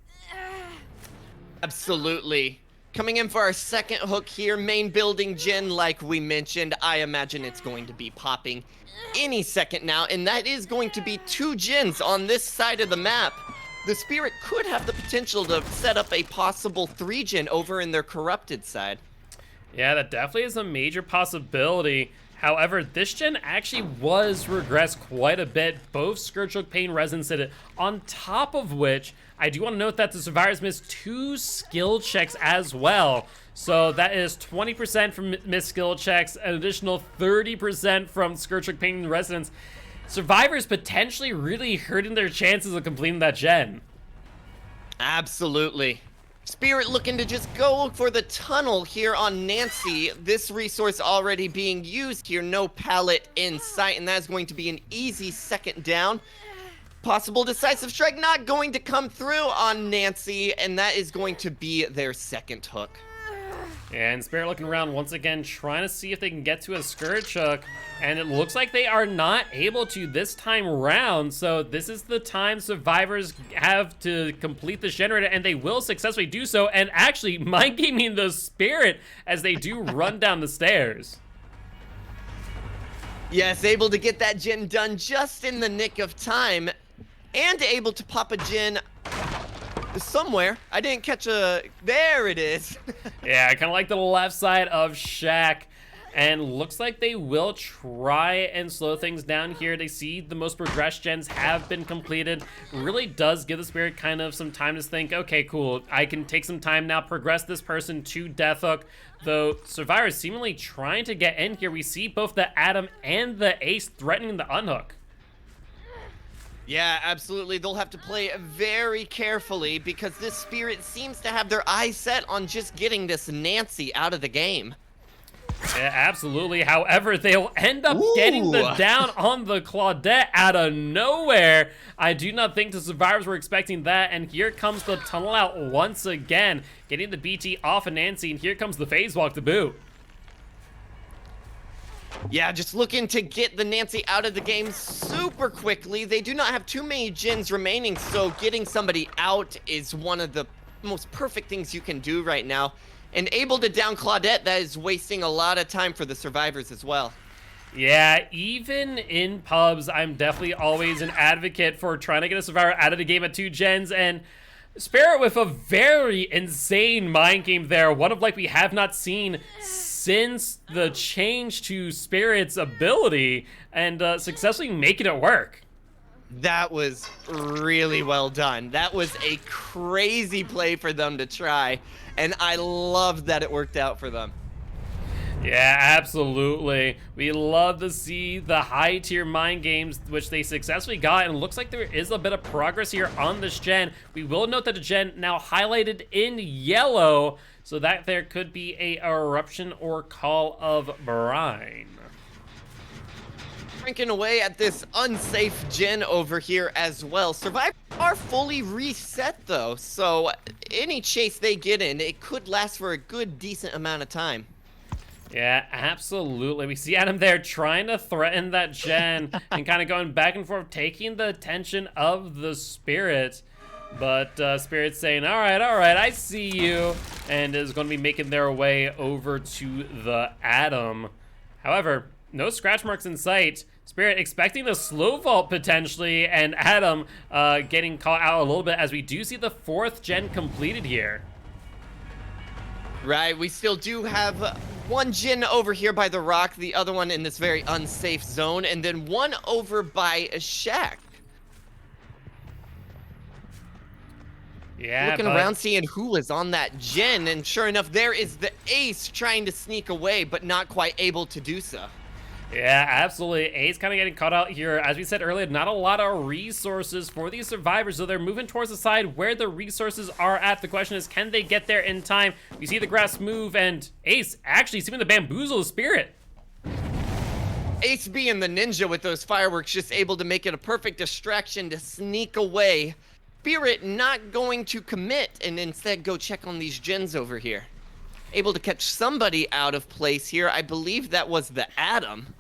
B: Absolutely. Coming in for our second hook here, main building gen, like we mentioned. I imagine it's going to be popping any second now, and that is going to be 2 gens on this side of the map. The Spirit could have the potential to set up a possible 3 gen over in their corrupted side.
A: Yeah, that definitely is a major possibility. However, this gen actually was regressed quite a bit. Both Scourgehook, Pain, Resonance did it. On top of which, I do want to note that the survivors missed 2 skill checks as well. So that is 20% from missed skill checks, an additional 30% from Scourgehook, Pain, and Resonance. Survivors potentially really hurting their chances of completing that gen.
B: Absolutely. Spirit looking to just go for the tunnel here on Nancy. This resource already being used here. No pallet in sight, and that's going to be an easy second down. Possible decisive strike not going to come through on Nancy, and that is going to be their second hook.
A: And Spirit looking around once again, trying to see if they can get to a Scourgehook, and it looks like they are not able to this time round. So this is the time survivors have to complete the generator, and they will successfully do so, and actually mind gaming the Spirit as they do run down the stairs.
B: Yes, able to get that gen done just in the nick of time, and able to pop a gen somewhere. I didn't catch a... There it is.
A: Yeah, I kind of like the left side of Shack. And looks like they will try and slow things down here. They see the most progressed gens have been completed. Really does give the Spirit kind of some time to think, okay, cool, I can take some time now, progress this person to Death Hook. Though survivors seemingly trying to get in here. We see both the Adam and the Ace threatening the unhook.
B: Yeah, absolutely. They'll have to play very carefully because this Spirit seems to have their eyes set on just getting this Nancy out of the game.
A: Yeah, absolutely. However, they'll end up getting the down on the Claudette out of nowhere. I do not think the survivors were expecting that, and here comes the tunnel out once again, getting the BT off of Nancy, and here comes the phase walk to boot.
B: Yeah, just looking to get the Nancy out of the game super quickly. They do not have too many gens remaining, so getting somebody out is one of the most perfect things you can do right now. And able to down Claudette, that is wasting a lot of time for the survivors as well.
A: Yeah, even in pubs, I'm definitely always an advocate for trying to get a survivor out of the game at 2 gens, and Spirit with a very insane mind game there, one of like we have not seen since the change to Spirit's ability, and successfully making it work.
B: That was really well done. That was a crazy play for them to try, and I loved that it worked out for them.
A: Yeah, absolutely. We love to see the high tier mind games, which they successfully got, and it looks like there is a bit of progress here on this gen. We will note that the gen now highlighted in yellow, so that there could be a eruption or call of brine.
B: Cranking away at this unsafe gen over here as well. Survivors are fully reset though, so any chase they get in, it could last for a good decent amount of time.
A: Yeah, absolutely. We see Adam there trying to threaten that gen and kind of going back and forth, taking the attention of the Spirit. But Spirit's saying, all right, I see you, and is going to be making their way over to the Adam. However, no scratch marks in sight. Spirit expecting a slow vault potentially, and Adam getting caught out a little bit as we do see the 4th gen completed here.
B: Right, we still do have one gen over here by the rock, the other one in this very unsafe zone, and then one over by a shack.
A: Yeah,
B: looking around seeing who was on that gen, and sure enough, there is the Ace trying to sneak away, but not quite able to do so.
A: Yeah, absolutely. Ace kind of getting caught out here. As we said earlier, not a lot of resources for these survivors, so they're moving towards the side where the resources are at. The question is, can they get there in time? We see the grass move, and Ace actually seeming to bamboozle the Spirit.
B: Ace being the ninja with those fireworks, just able to make it a perfect distraction to sneak away. Spirit not going to commit and instead go check on these gens over here. Able to catch somebody out of place here. I believe that was the Adam.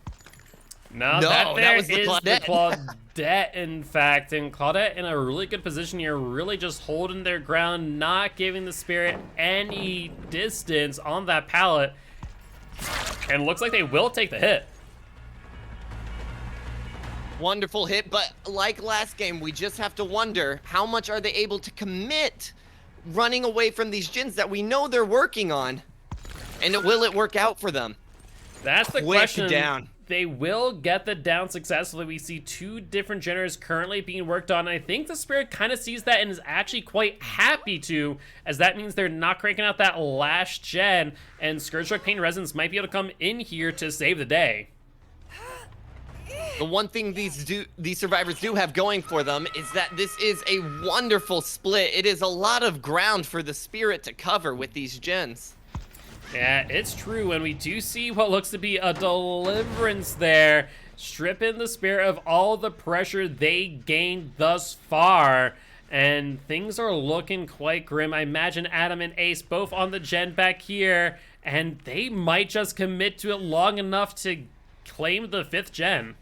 A: No, that was the Claudette, in fact. And Claudette in a really good position here, really just holding their ground, not giving the Spirit any distance on that pallet. And looks like they will take the hit.
B: Wonderful hit, but like last game, we just have to wonder, how much are they able to commit running away from these gens that we know they're working on? And will it work out for them?
A: That's the
B: Quick
A: question.
B: down.
A: They will get the down successfully. We see 2 different generators currently being worked on. And I think the Spirit kind of sees that and is actually quite happy to, as that means they're not cranking out that last gen. And Scourge Strike Pain Resonance might be able to come in here to save the day.
B: The one thing these survivors do have going for them is that this is a wonderful split. It is a lot of ground for the Spirit to cover with these gens.
A: Yeah, it's true, and we do see what looks to be a deliverance there, stripping the Spirit of all the pressure they gained thus far, and things are looking quite grim. I imagine Adam and Ace both on the gen back here, and they might just commit to it long enough to claim the 5th gen.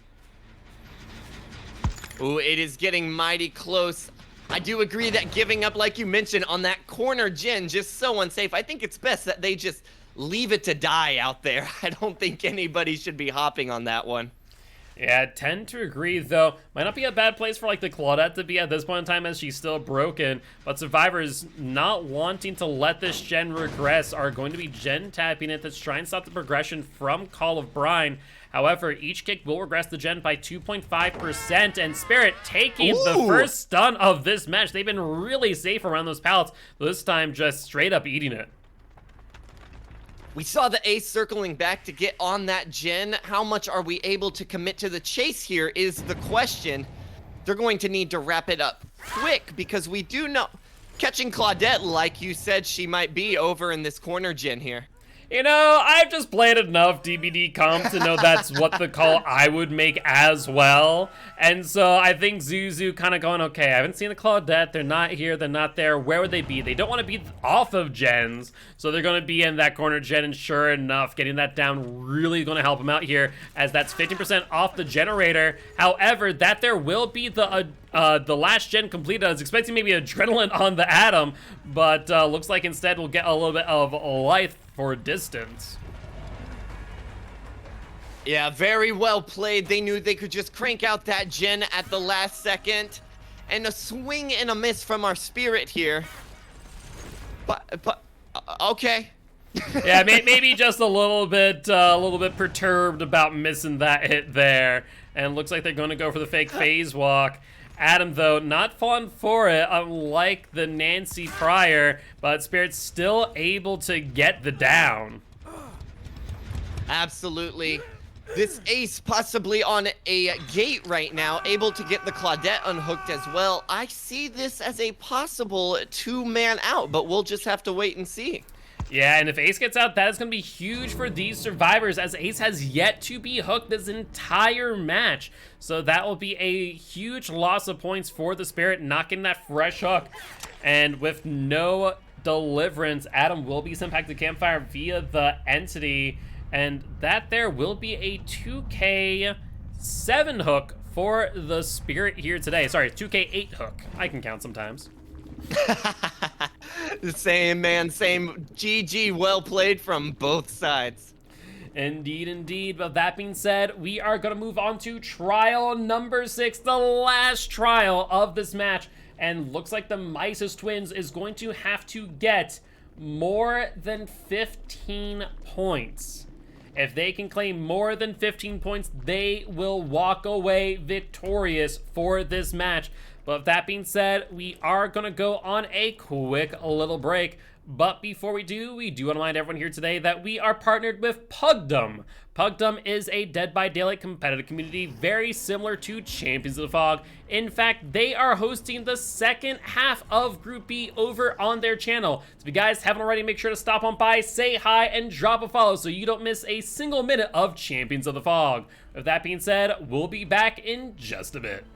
B: Ooh, it is getting mighty close. I do agree that giving up, like you mentioned, on that corner gen, just so unsafe. I think it's best that they just leave it to die out there. I don't think anybody should be hopping on that one.
A: Yeah, I tend to agree, though. Might not be a bad place for, like, the Claudette to be at this point in time as she's still broken, but survivors not wanting to let this gen regress are going to be gen tapping it to try and stop the progression from Call of Brine. However, each kick will regress the gen by 2.5%, and Spirit taking the first stun of this match. They've been really safe around those pallets, this time just straight up eating it.
B: We saw the Ace circling back to get on that gen. How much are we able to commit to the chase here is the question. They're going to need to wrap it up quick because we do know catching Claudette, like you said, she might be over in this corner gen here.
A: You know, I've just played enough DBD comp to know that's what the call I would make as well. And so I think Zuzu kind of going, okay, I haven't seen the Claudette. They're not here. They're not there. Where would they be? They don't want to be off of gens. So they're going to be in that corner gen. And sure enough, getting that down really going to help them out here as that's 15% off the generator. However, that there will be the last gen completed. I was expecting maybe adrenaline on the Atom, but looks like instead we'll get a little bit of life for distance.
B: Yeah, very well played. They knew they could just crank out that gen at the last second. And a swing and a miss from our Spirit here. But okay.
A: Yeah, maybe just a little bit perturbed about missing that hit there. And looks like they're going to go for the fake phase walk. Adam, though, not falling for it, unlike the Nancy prior, but Spirit's still able to get the down.
B: Absolutely. This Ace possibly on a gate right now, able to get the Claudette unhooked as well. I see this as a possible 2-man out, but we'll just have to wait and see.
A: Yeah, and if Ace gets out, that is going to be huge for these survivors, as Ace has yet to be hooked this entire match. So that will be a huge loss of points for the Spirit, not getting that fresh hook. And with no deliverance, Adam will be sent back to Campfire via the Entity. And that there will be a 2K7 hook for the Spirit here today. Sorry, 2K8 hook. I can count sometimes.
B: Same, man, same. GG, well played from both sides.
A: Indeed, indeed. But that being said, we are going to move on to trial number 6, the last trial of this match. And looks like the Mises Twins is going to have to get more than 15 points. If they can claim more than 15 points, they will walk away victorious for this match. But with that being said, we are going to go on a quick little break. But before we do want to remind everyone here today that we are partnered with Pugdom. Pugdom is a Dead by Daylight competitive community very similar to Champions of the Fog. In fact, they are hosting the second half of Group B over on their channel. So if you guys haven't already, make sure to stop on by, say hi, and drop a follow so you don't miss a single minute of Champions of the Fog. With that being said, we'll be back in just a bit.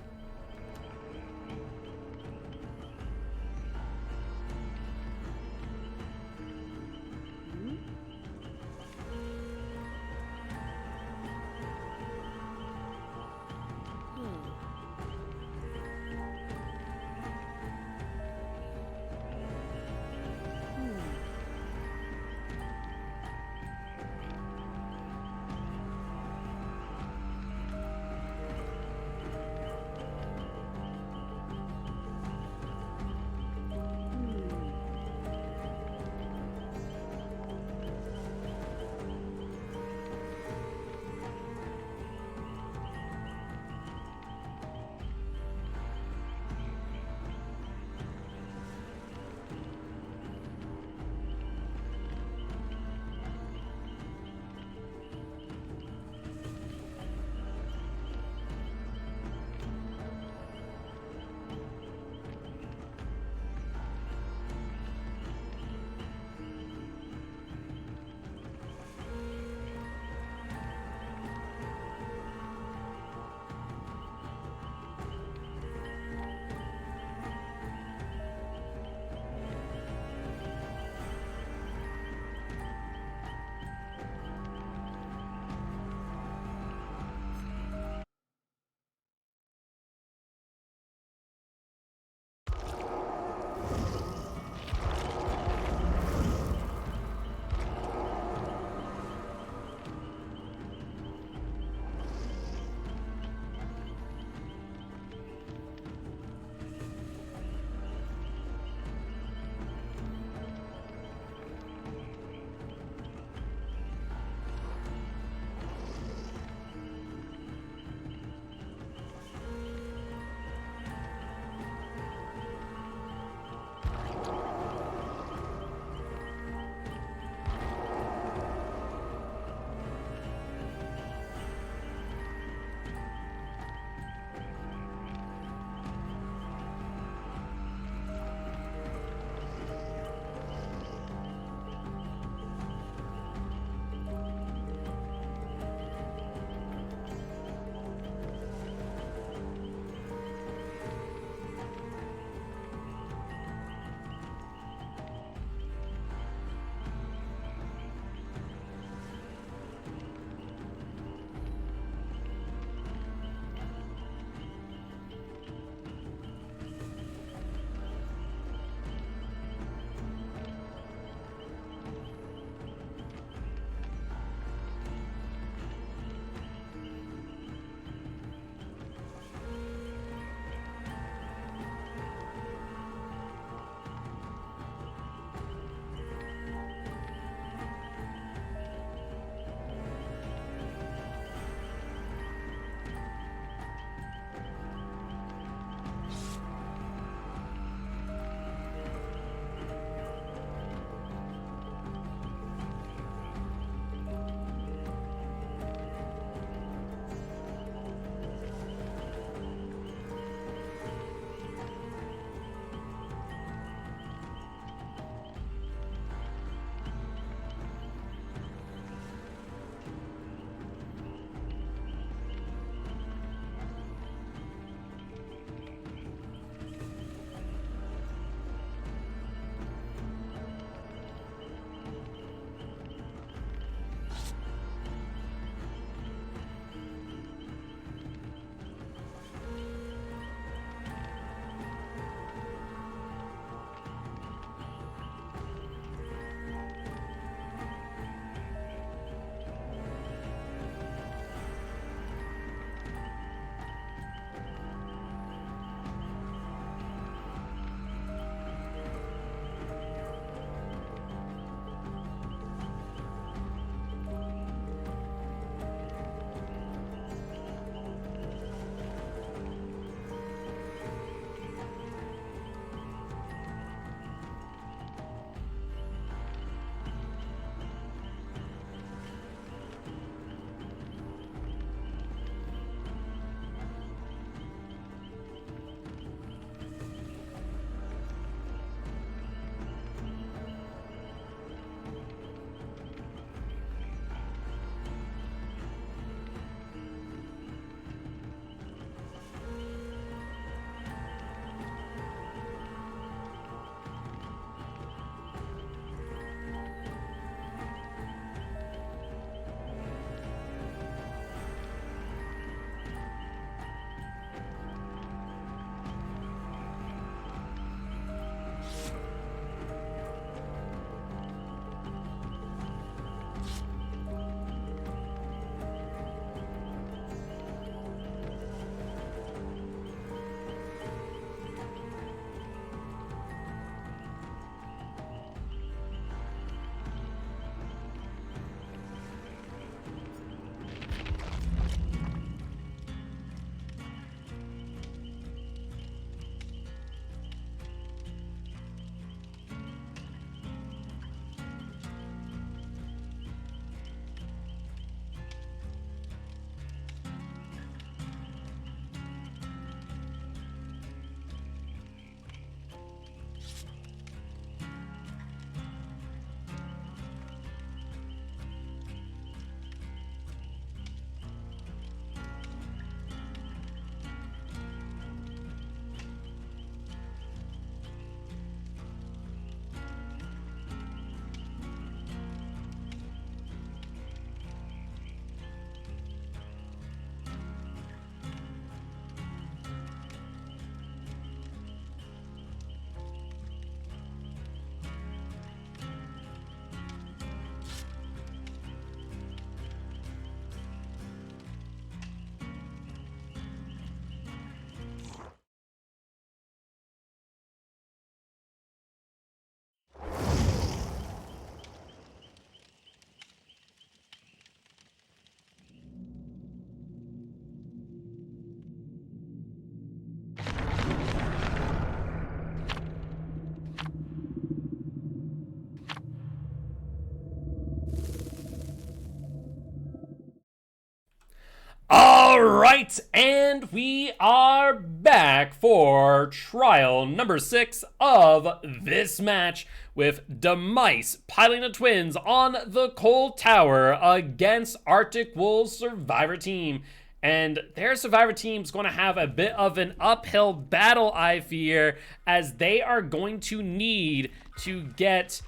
A: Alright, and we are back for trial number 6 of this match with Demice piling the twins on the cold tower against Arctic Wolves Survivor Team. And their Survivor Team's going to have a bit of an uphill battle, I fear, as they are going to need to get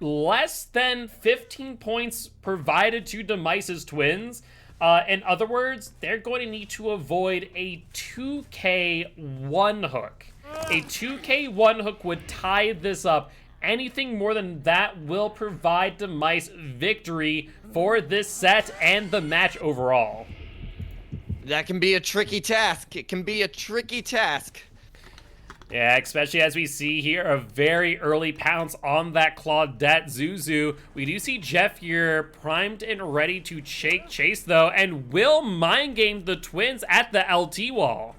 A: less than 15 points provided to Demice's twins. In other words, they're going to need to avoid a 2K 1 hook. A 2K 1 hook would tie this up. Anything more than that will provide Demice victory for this set and the match overall.
B: That can be a tricky task. It can be a tricky task.
A: Yeah, especially as we see here a very early pounce on that Claudette Zuzu. We do see Jeff here primed and ready to chase though, and will mind game the twins at the LT wall.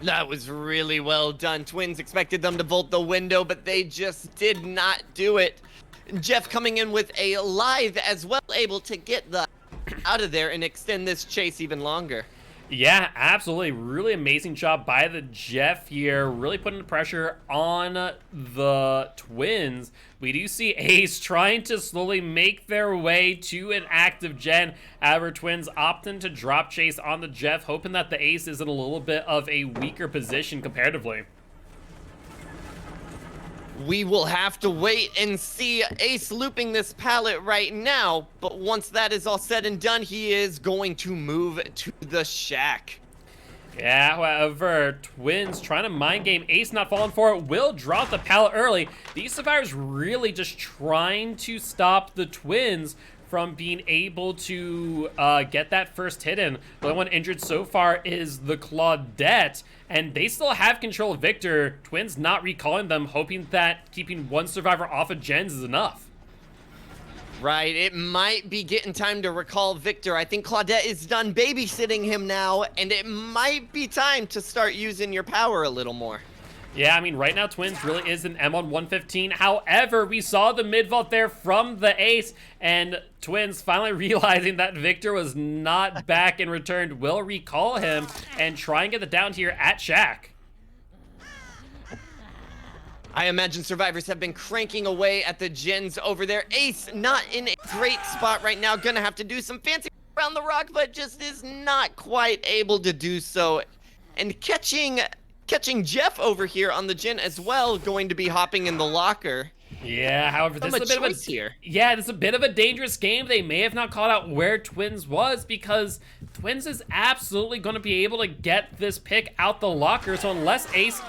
B: That was really well done. Twins expected them to vault the window, but they just did not do it. Jeff coming in with a live as well, able to get the out of there and extend this chase even longer.
A: Yeah, absolutely. Really amazing job by the Jeff here, really putting the pressure on the twins. We do see Ace trying to slowly make their way to an active gen. However, twins opting to drop chase on the Jeff, hoping that the Ace is in a little bit of a weaker position comparatively.
B: We will have to wait and see. Ace looping this pallet right now, but once that is all said and done, he is going to move to the shack.
A: Yeah, however, twins trying to mind game. Ace not falling for it, will drop the pallet early. These survivors really just trying to stop the twins from being able to get that first hit in. The only one injured so far is the Claudette, and they still have control of Victor. Twins not recalling them, hoping that keeping one survivor off of gens is enough.
B: Right, it might be getting time to recall Victor. I think Claudette is done babysitting him now, and it might be time to start using your power a little more.
A: Yeah, I mean, right now, Twins really is an M on 115. However, we saw the mid-vault there from the Ace, and Twins finally realizing that Victor was not back and returned will recall him and try and get the down here at Shack.
B: I imagine survivors have been cranking away at the gens over there. Ace not in a great spot right now. Gonna have to do some fancy around the rock, but just is not quite able to do so. And catching Jeff over here on the gen as well, going to be hopping in the locker.
A: Yeah, however, this is a bit of a
B: here.
A: Yeah, this is a bit of a dangerous game. They may have not called out where Twins was, because Twins is absolutely going to be able to get this pick out the locker. So unless Ace,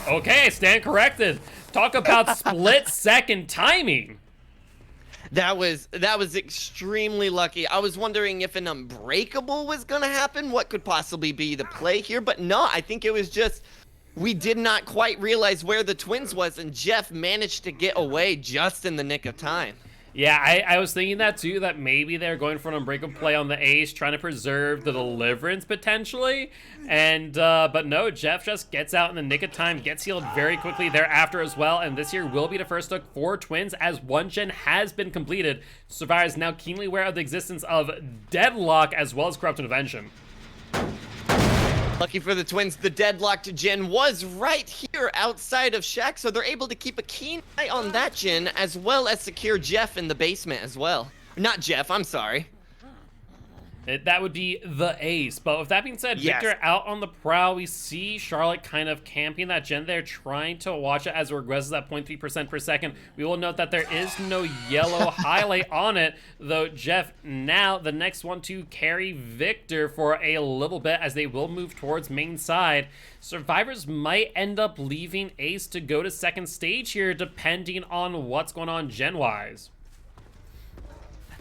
A: okay, stand corrected. Talk about split-second timing.
B: That was extremely lucky. I was wondering if an unbreakable was gonna happen. What could possibly be the play here? But no, I think it was just we did not quite realize where the twins was, and Jeff managed to get away just in the nick of time.
A: Yeah, I was thinking that too, that maybe they're going for an unbreakable play on the Ace, trying to preserve the deliverance potentially. And, but no, Jeff just gets out in the nick of time, gets healed very quickly thereafter as well. And this here will be the first hook for Twins, as one gen has been completed. Survivors now keenly aware of the existence of Deadlock as well as Corrupt Intervention.
B: Lucky for the twins, the deadlocked gen was right here outside of Shack, so they're able to keep a keen eye on that gen, as well as secure Jeff in the basement as well. Not Jeff, I'm sorry.
A: That would be the Ace. But with that being said,
B: yes.
A: Victor out on the prowl. We see Charlotte kind of camping that gen there, trying to watch it as it regresses at 0.3% per second. We will note that there is no yellow highlight on it, though Jeff now the next one to carry Victor for a little bit as they will move towards main side. Survivors might end up leaving Ace to go to second stage here, depending on what's going on gen-wise.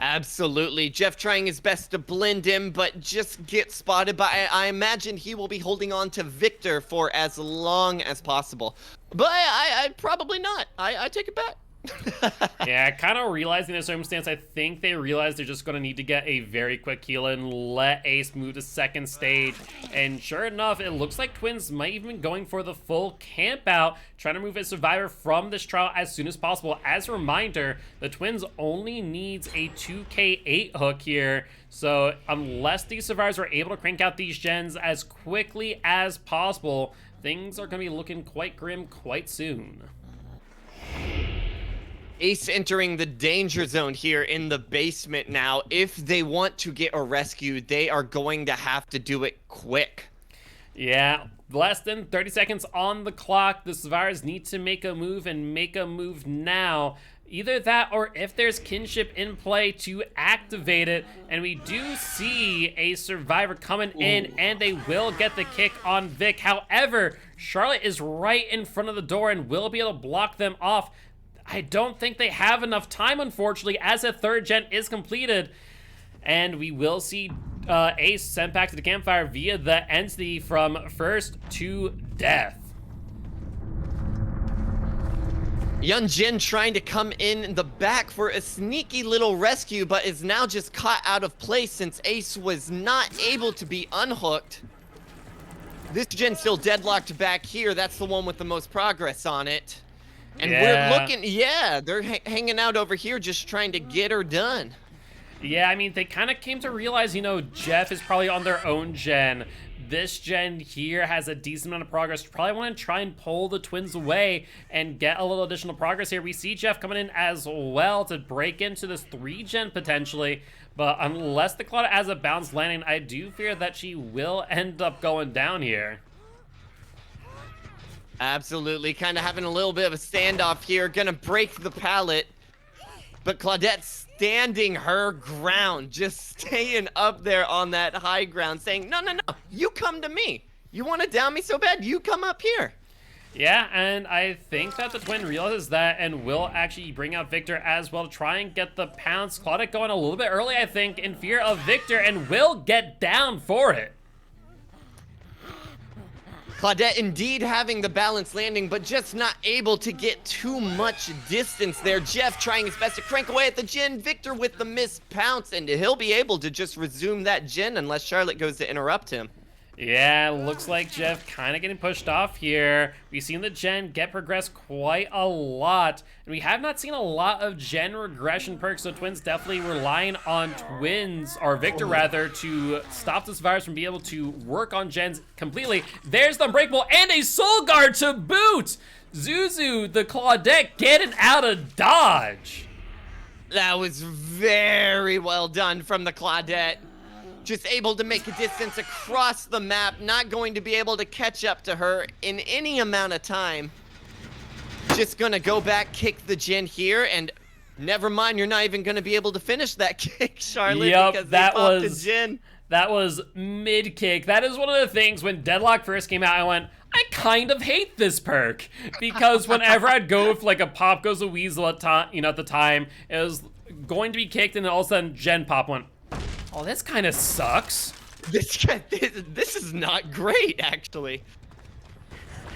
B: Absolutely. Jeff trying his best to blend in, but just get spotted. But I imagine he will be holding on to Victor for as long as possible. But I probably not. I take it back.
A: Yeah, kind of realizing the circumstance, I think they realize they're just going to need to get a very quick heal and let Ace move to second stage. And sure enough, it looks like Twins might even be going for the full camp out, trying to move a survivor from this trial as soon as possible. As a reminder, the Twins only needs a 2k8 hook here. So unless these survivors are able to crank out these gens as quickly as possible, things are going to be looking quite grim quite soon.
B: Ace entering the danger zone here in the basement now. If they want to get a rescue, they are going to have to do it quick.
A: Yeah, less than 30 seconds on the clock. The survivors need to make a move and make a move now. Either that or if there's kinship in play to activate it. And we do see a survivor coming in and they will get the kick on Vic. However, Charlotte is right in front of the door and will be able to block them off. I don't think they have enough time, unfortunately, as a third gen is completed. And we will see Ace sent back to the campfire via the entity from first to death.
B: Young Jin trying to come in the back for a sneaky little rescue, but is now just caught out of place since Ace was not able to be unhooked. This gen still deadlocked back here. That's the one with the most progress on it. And we're looking, they're hanging out over here just trying to get her done.
A: Yeah, I mean, they kind of came to realize, you know, Jeff is probably on their own gen. This gen here has a decent amount of progress. Probably want to try and pull the Twins away and get a little additional progress here. We see Jeff coming in as well to break into this 3-gen potentially. But unless the Claudia has a bounce landing, I do fear that she will end up going down here.
B: Absolutely, kind of having a little bit of a standoff here. Gonna break the pallet. But Claudette's standing her ground, just staying up there on that high ground, saying, no, you come to me. You want to down me so bad, you come up here.
A: Yeah, and I think that the Twin realizes that and will actually bring out Victor as well to try and get the pounce. Claudette going a little bit early, I think, in fear of Victor, and will get down for it.
B: Claudette indeed having the balanced landing, but just not able to get too much distance there. Jeff trying his best to crank away at the Jin. Victor with the missed pounce, and he'll be able to just resume that Jin unless Charlotte goes to interrupt him.
A: Yeah, looks like Jeff kind of getting pushed off here. We've seen the Gen get progressed quite a lot, and we have not seen a lot of Gen regression perks, so Twins definitely relying on Twins, or Victor rather, to stop this virus from being able to work on Gens completely. There's the Unbreakable and a Soul Guard to boot! Zuzu, the Claudette, getting out of dodge.
B: That was very well done from the Claudette. Just able to make a distance across the map, not going to be able to catch up to her in any amount of time. Just gonna go back, kick the Jin here, and never mind, you're not even gonna be able to finish that kick, Charlotte, because they popped the Jin.
A: That was mid-kick. That is one of the things when Deadlock first came out, I went, I kind of hate this perk. Because whenever I'd go with like a Pop Goes a Weasel at the time, it was going to be kicked, and then all of a sudden Gen Pop went, oh, this kind of sucks.
B: This is not great, actually.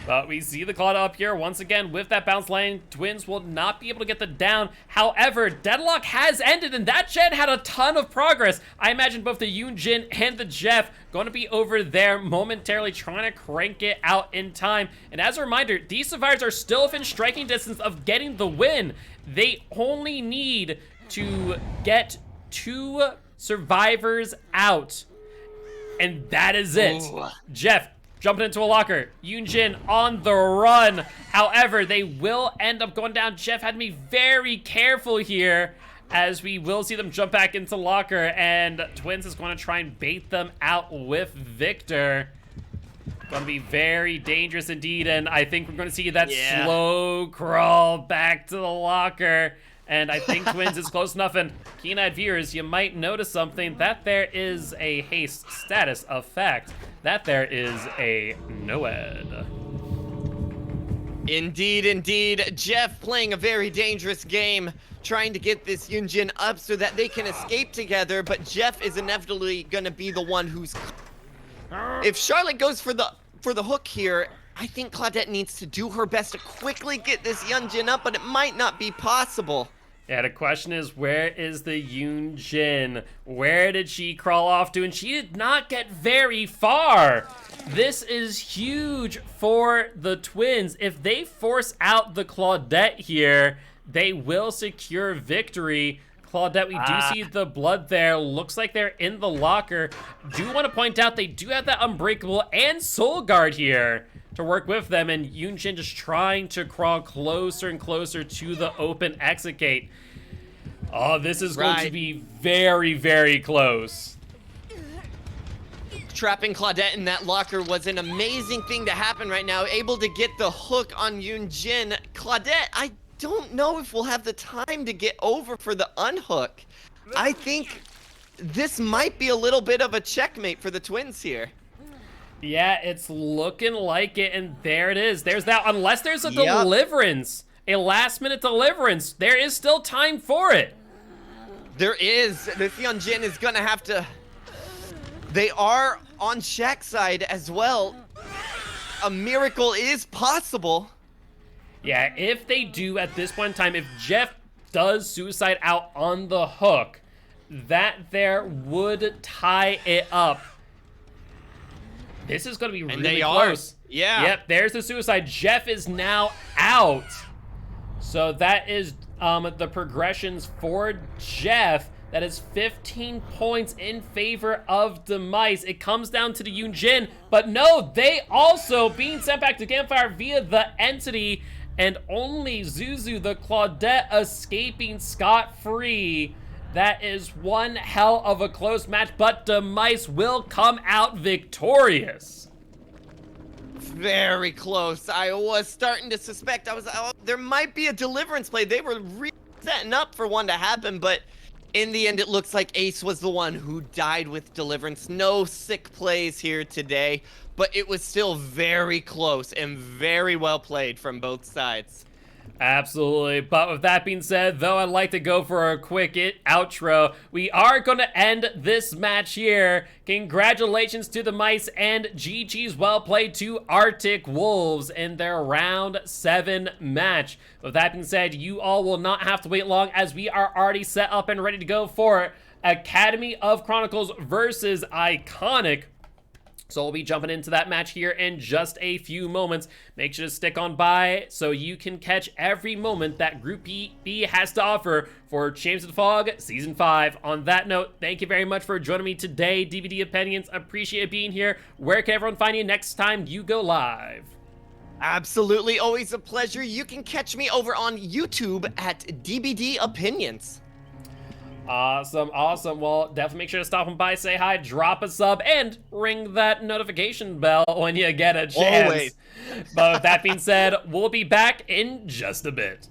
A: But we see the Claudia up here once again with that bounce lane. Twins will not be able to get the down. However, Deadlock has ended, and that Gen had a ton of progress. I imagine both the Yoon Jin and the Jeff going to be over there momentarily trying to crank it out in time. And as a reminder, these survivors are still within striking distance of getting the win. They only need to get 2 survivors out, and that is it. Ooh. Jeff jumping into a locker. Yoon Jin on the run. However, they will end up going down. Jeff had to be very careful here, as we will see them jump back into locker, and Twins is going to try and bait them out with Victor. Going to be very dangerous indeed, and I think we're going to see that slow crawl back to the locker. And I think Twins is close enough, and keen-eyed viewers, you might notice something, that there is a haste status effect. That there is a NOED.
B: Indeed. Jeff playing a very dangerous game, trying to get this Yoonjin up so that they can escape together, but Jeff is inevitably going to be the one who's... If Charlotte goes for the hook here, I think Claudette needs to do her best to quickly get this Yunjin up, but it might not be possible.
A: Yeah, the question is, where is the Yunjin? Where did she crawl off to? And she did not get very far. This is huge for the twins. If they force out the Claudette here, they will secure victory. Claudette, we do see the blood there. Looks like they're in the locker. Do want to point out they do have that Unbreakable and Soul Guard here to work with them, and Yunjin just trying to crawl closer and closer to the open exit gate. Oh, this is going to be very, very close.
B: Trapping Claudette in that locker was an amazing thing to happen right now. Able to get the hook on Yunjin. Claudette, I don't know if we'll have the time to get over for the unhook. I think this might be a little bit of a checkmate for the twins here.
A: Yeah, it's looking like it, and there it is. There's that, unless there's a deliverance, a last-minute deliverance, there is still time for it.
B: There is. This Yunjin is gonna have to... They are on Shaq's side as well. A miracle is possible.
A: Yeah, if they do at this point in time, if Jeff does suicide out on the hook, that there would tie it up. This is going to be really close.
B: Yeah.
A: Yep, there's the suicide. Jeff is now out. So that is the progressions for Jeff. That is 15 points in favor of Demice. It comes down to the Yunjin, but no, they also being sent back to Campfire via the entity, and only Zuzu, the Claudette, escaping scot-free. That is one hell of a close match, but Demice will come out victorious.
B: Very close. I was starting to suspect there might be a deliverance play. They were setting up for one to happen, but in the end, it looks like Ace was the one who died with deliverance. No sick plays here today, but it was still very close and very well played from both sides.
A: Absolutely. But with that being said, though, I'd like to go for a quick outro. We are going to end this match here. Congratulations to the Mice, and GG's well played to Arctic Wolves in their round 7 match. With that being said, you all will not have to wait long, as we are already set up and ready to go for Academy of Chronicles versus Iconic. So we'll be jumping into that match here in just a few moments. Make sure to stick on by so you can catch every moment that Group B has to offer for Champions of the Fog Season 5. On that note, thank you very much for joining me today, DbdOpinions. Appreciate being here. Where can everyone find you next time you go live?
B: Absolutely, always a pleasure. You can catch me over on YouTube at DbdOpinions.
A: Awesome, awesome. Well, definitely make sure to stop by, say hi, drop a sub, and ring that notification bell when you get a chance.
B: Always.
A: But with that being said, we'll be back in just a bit.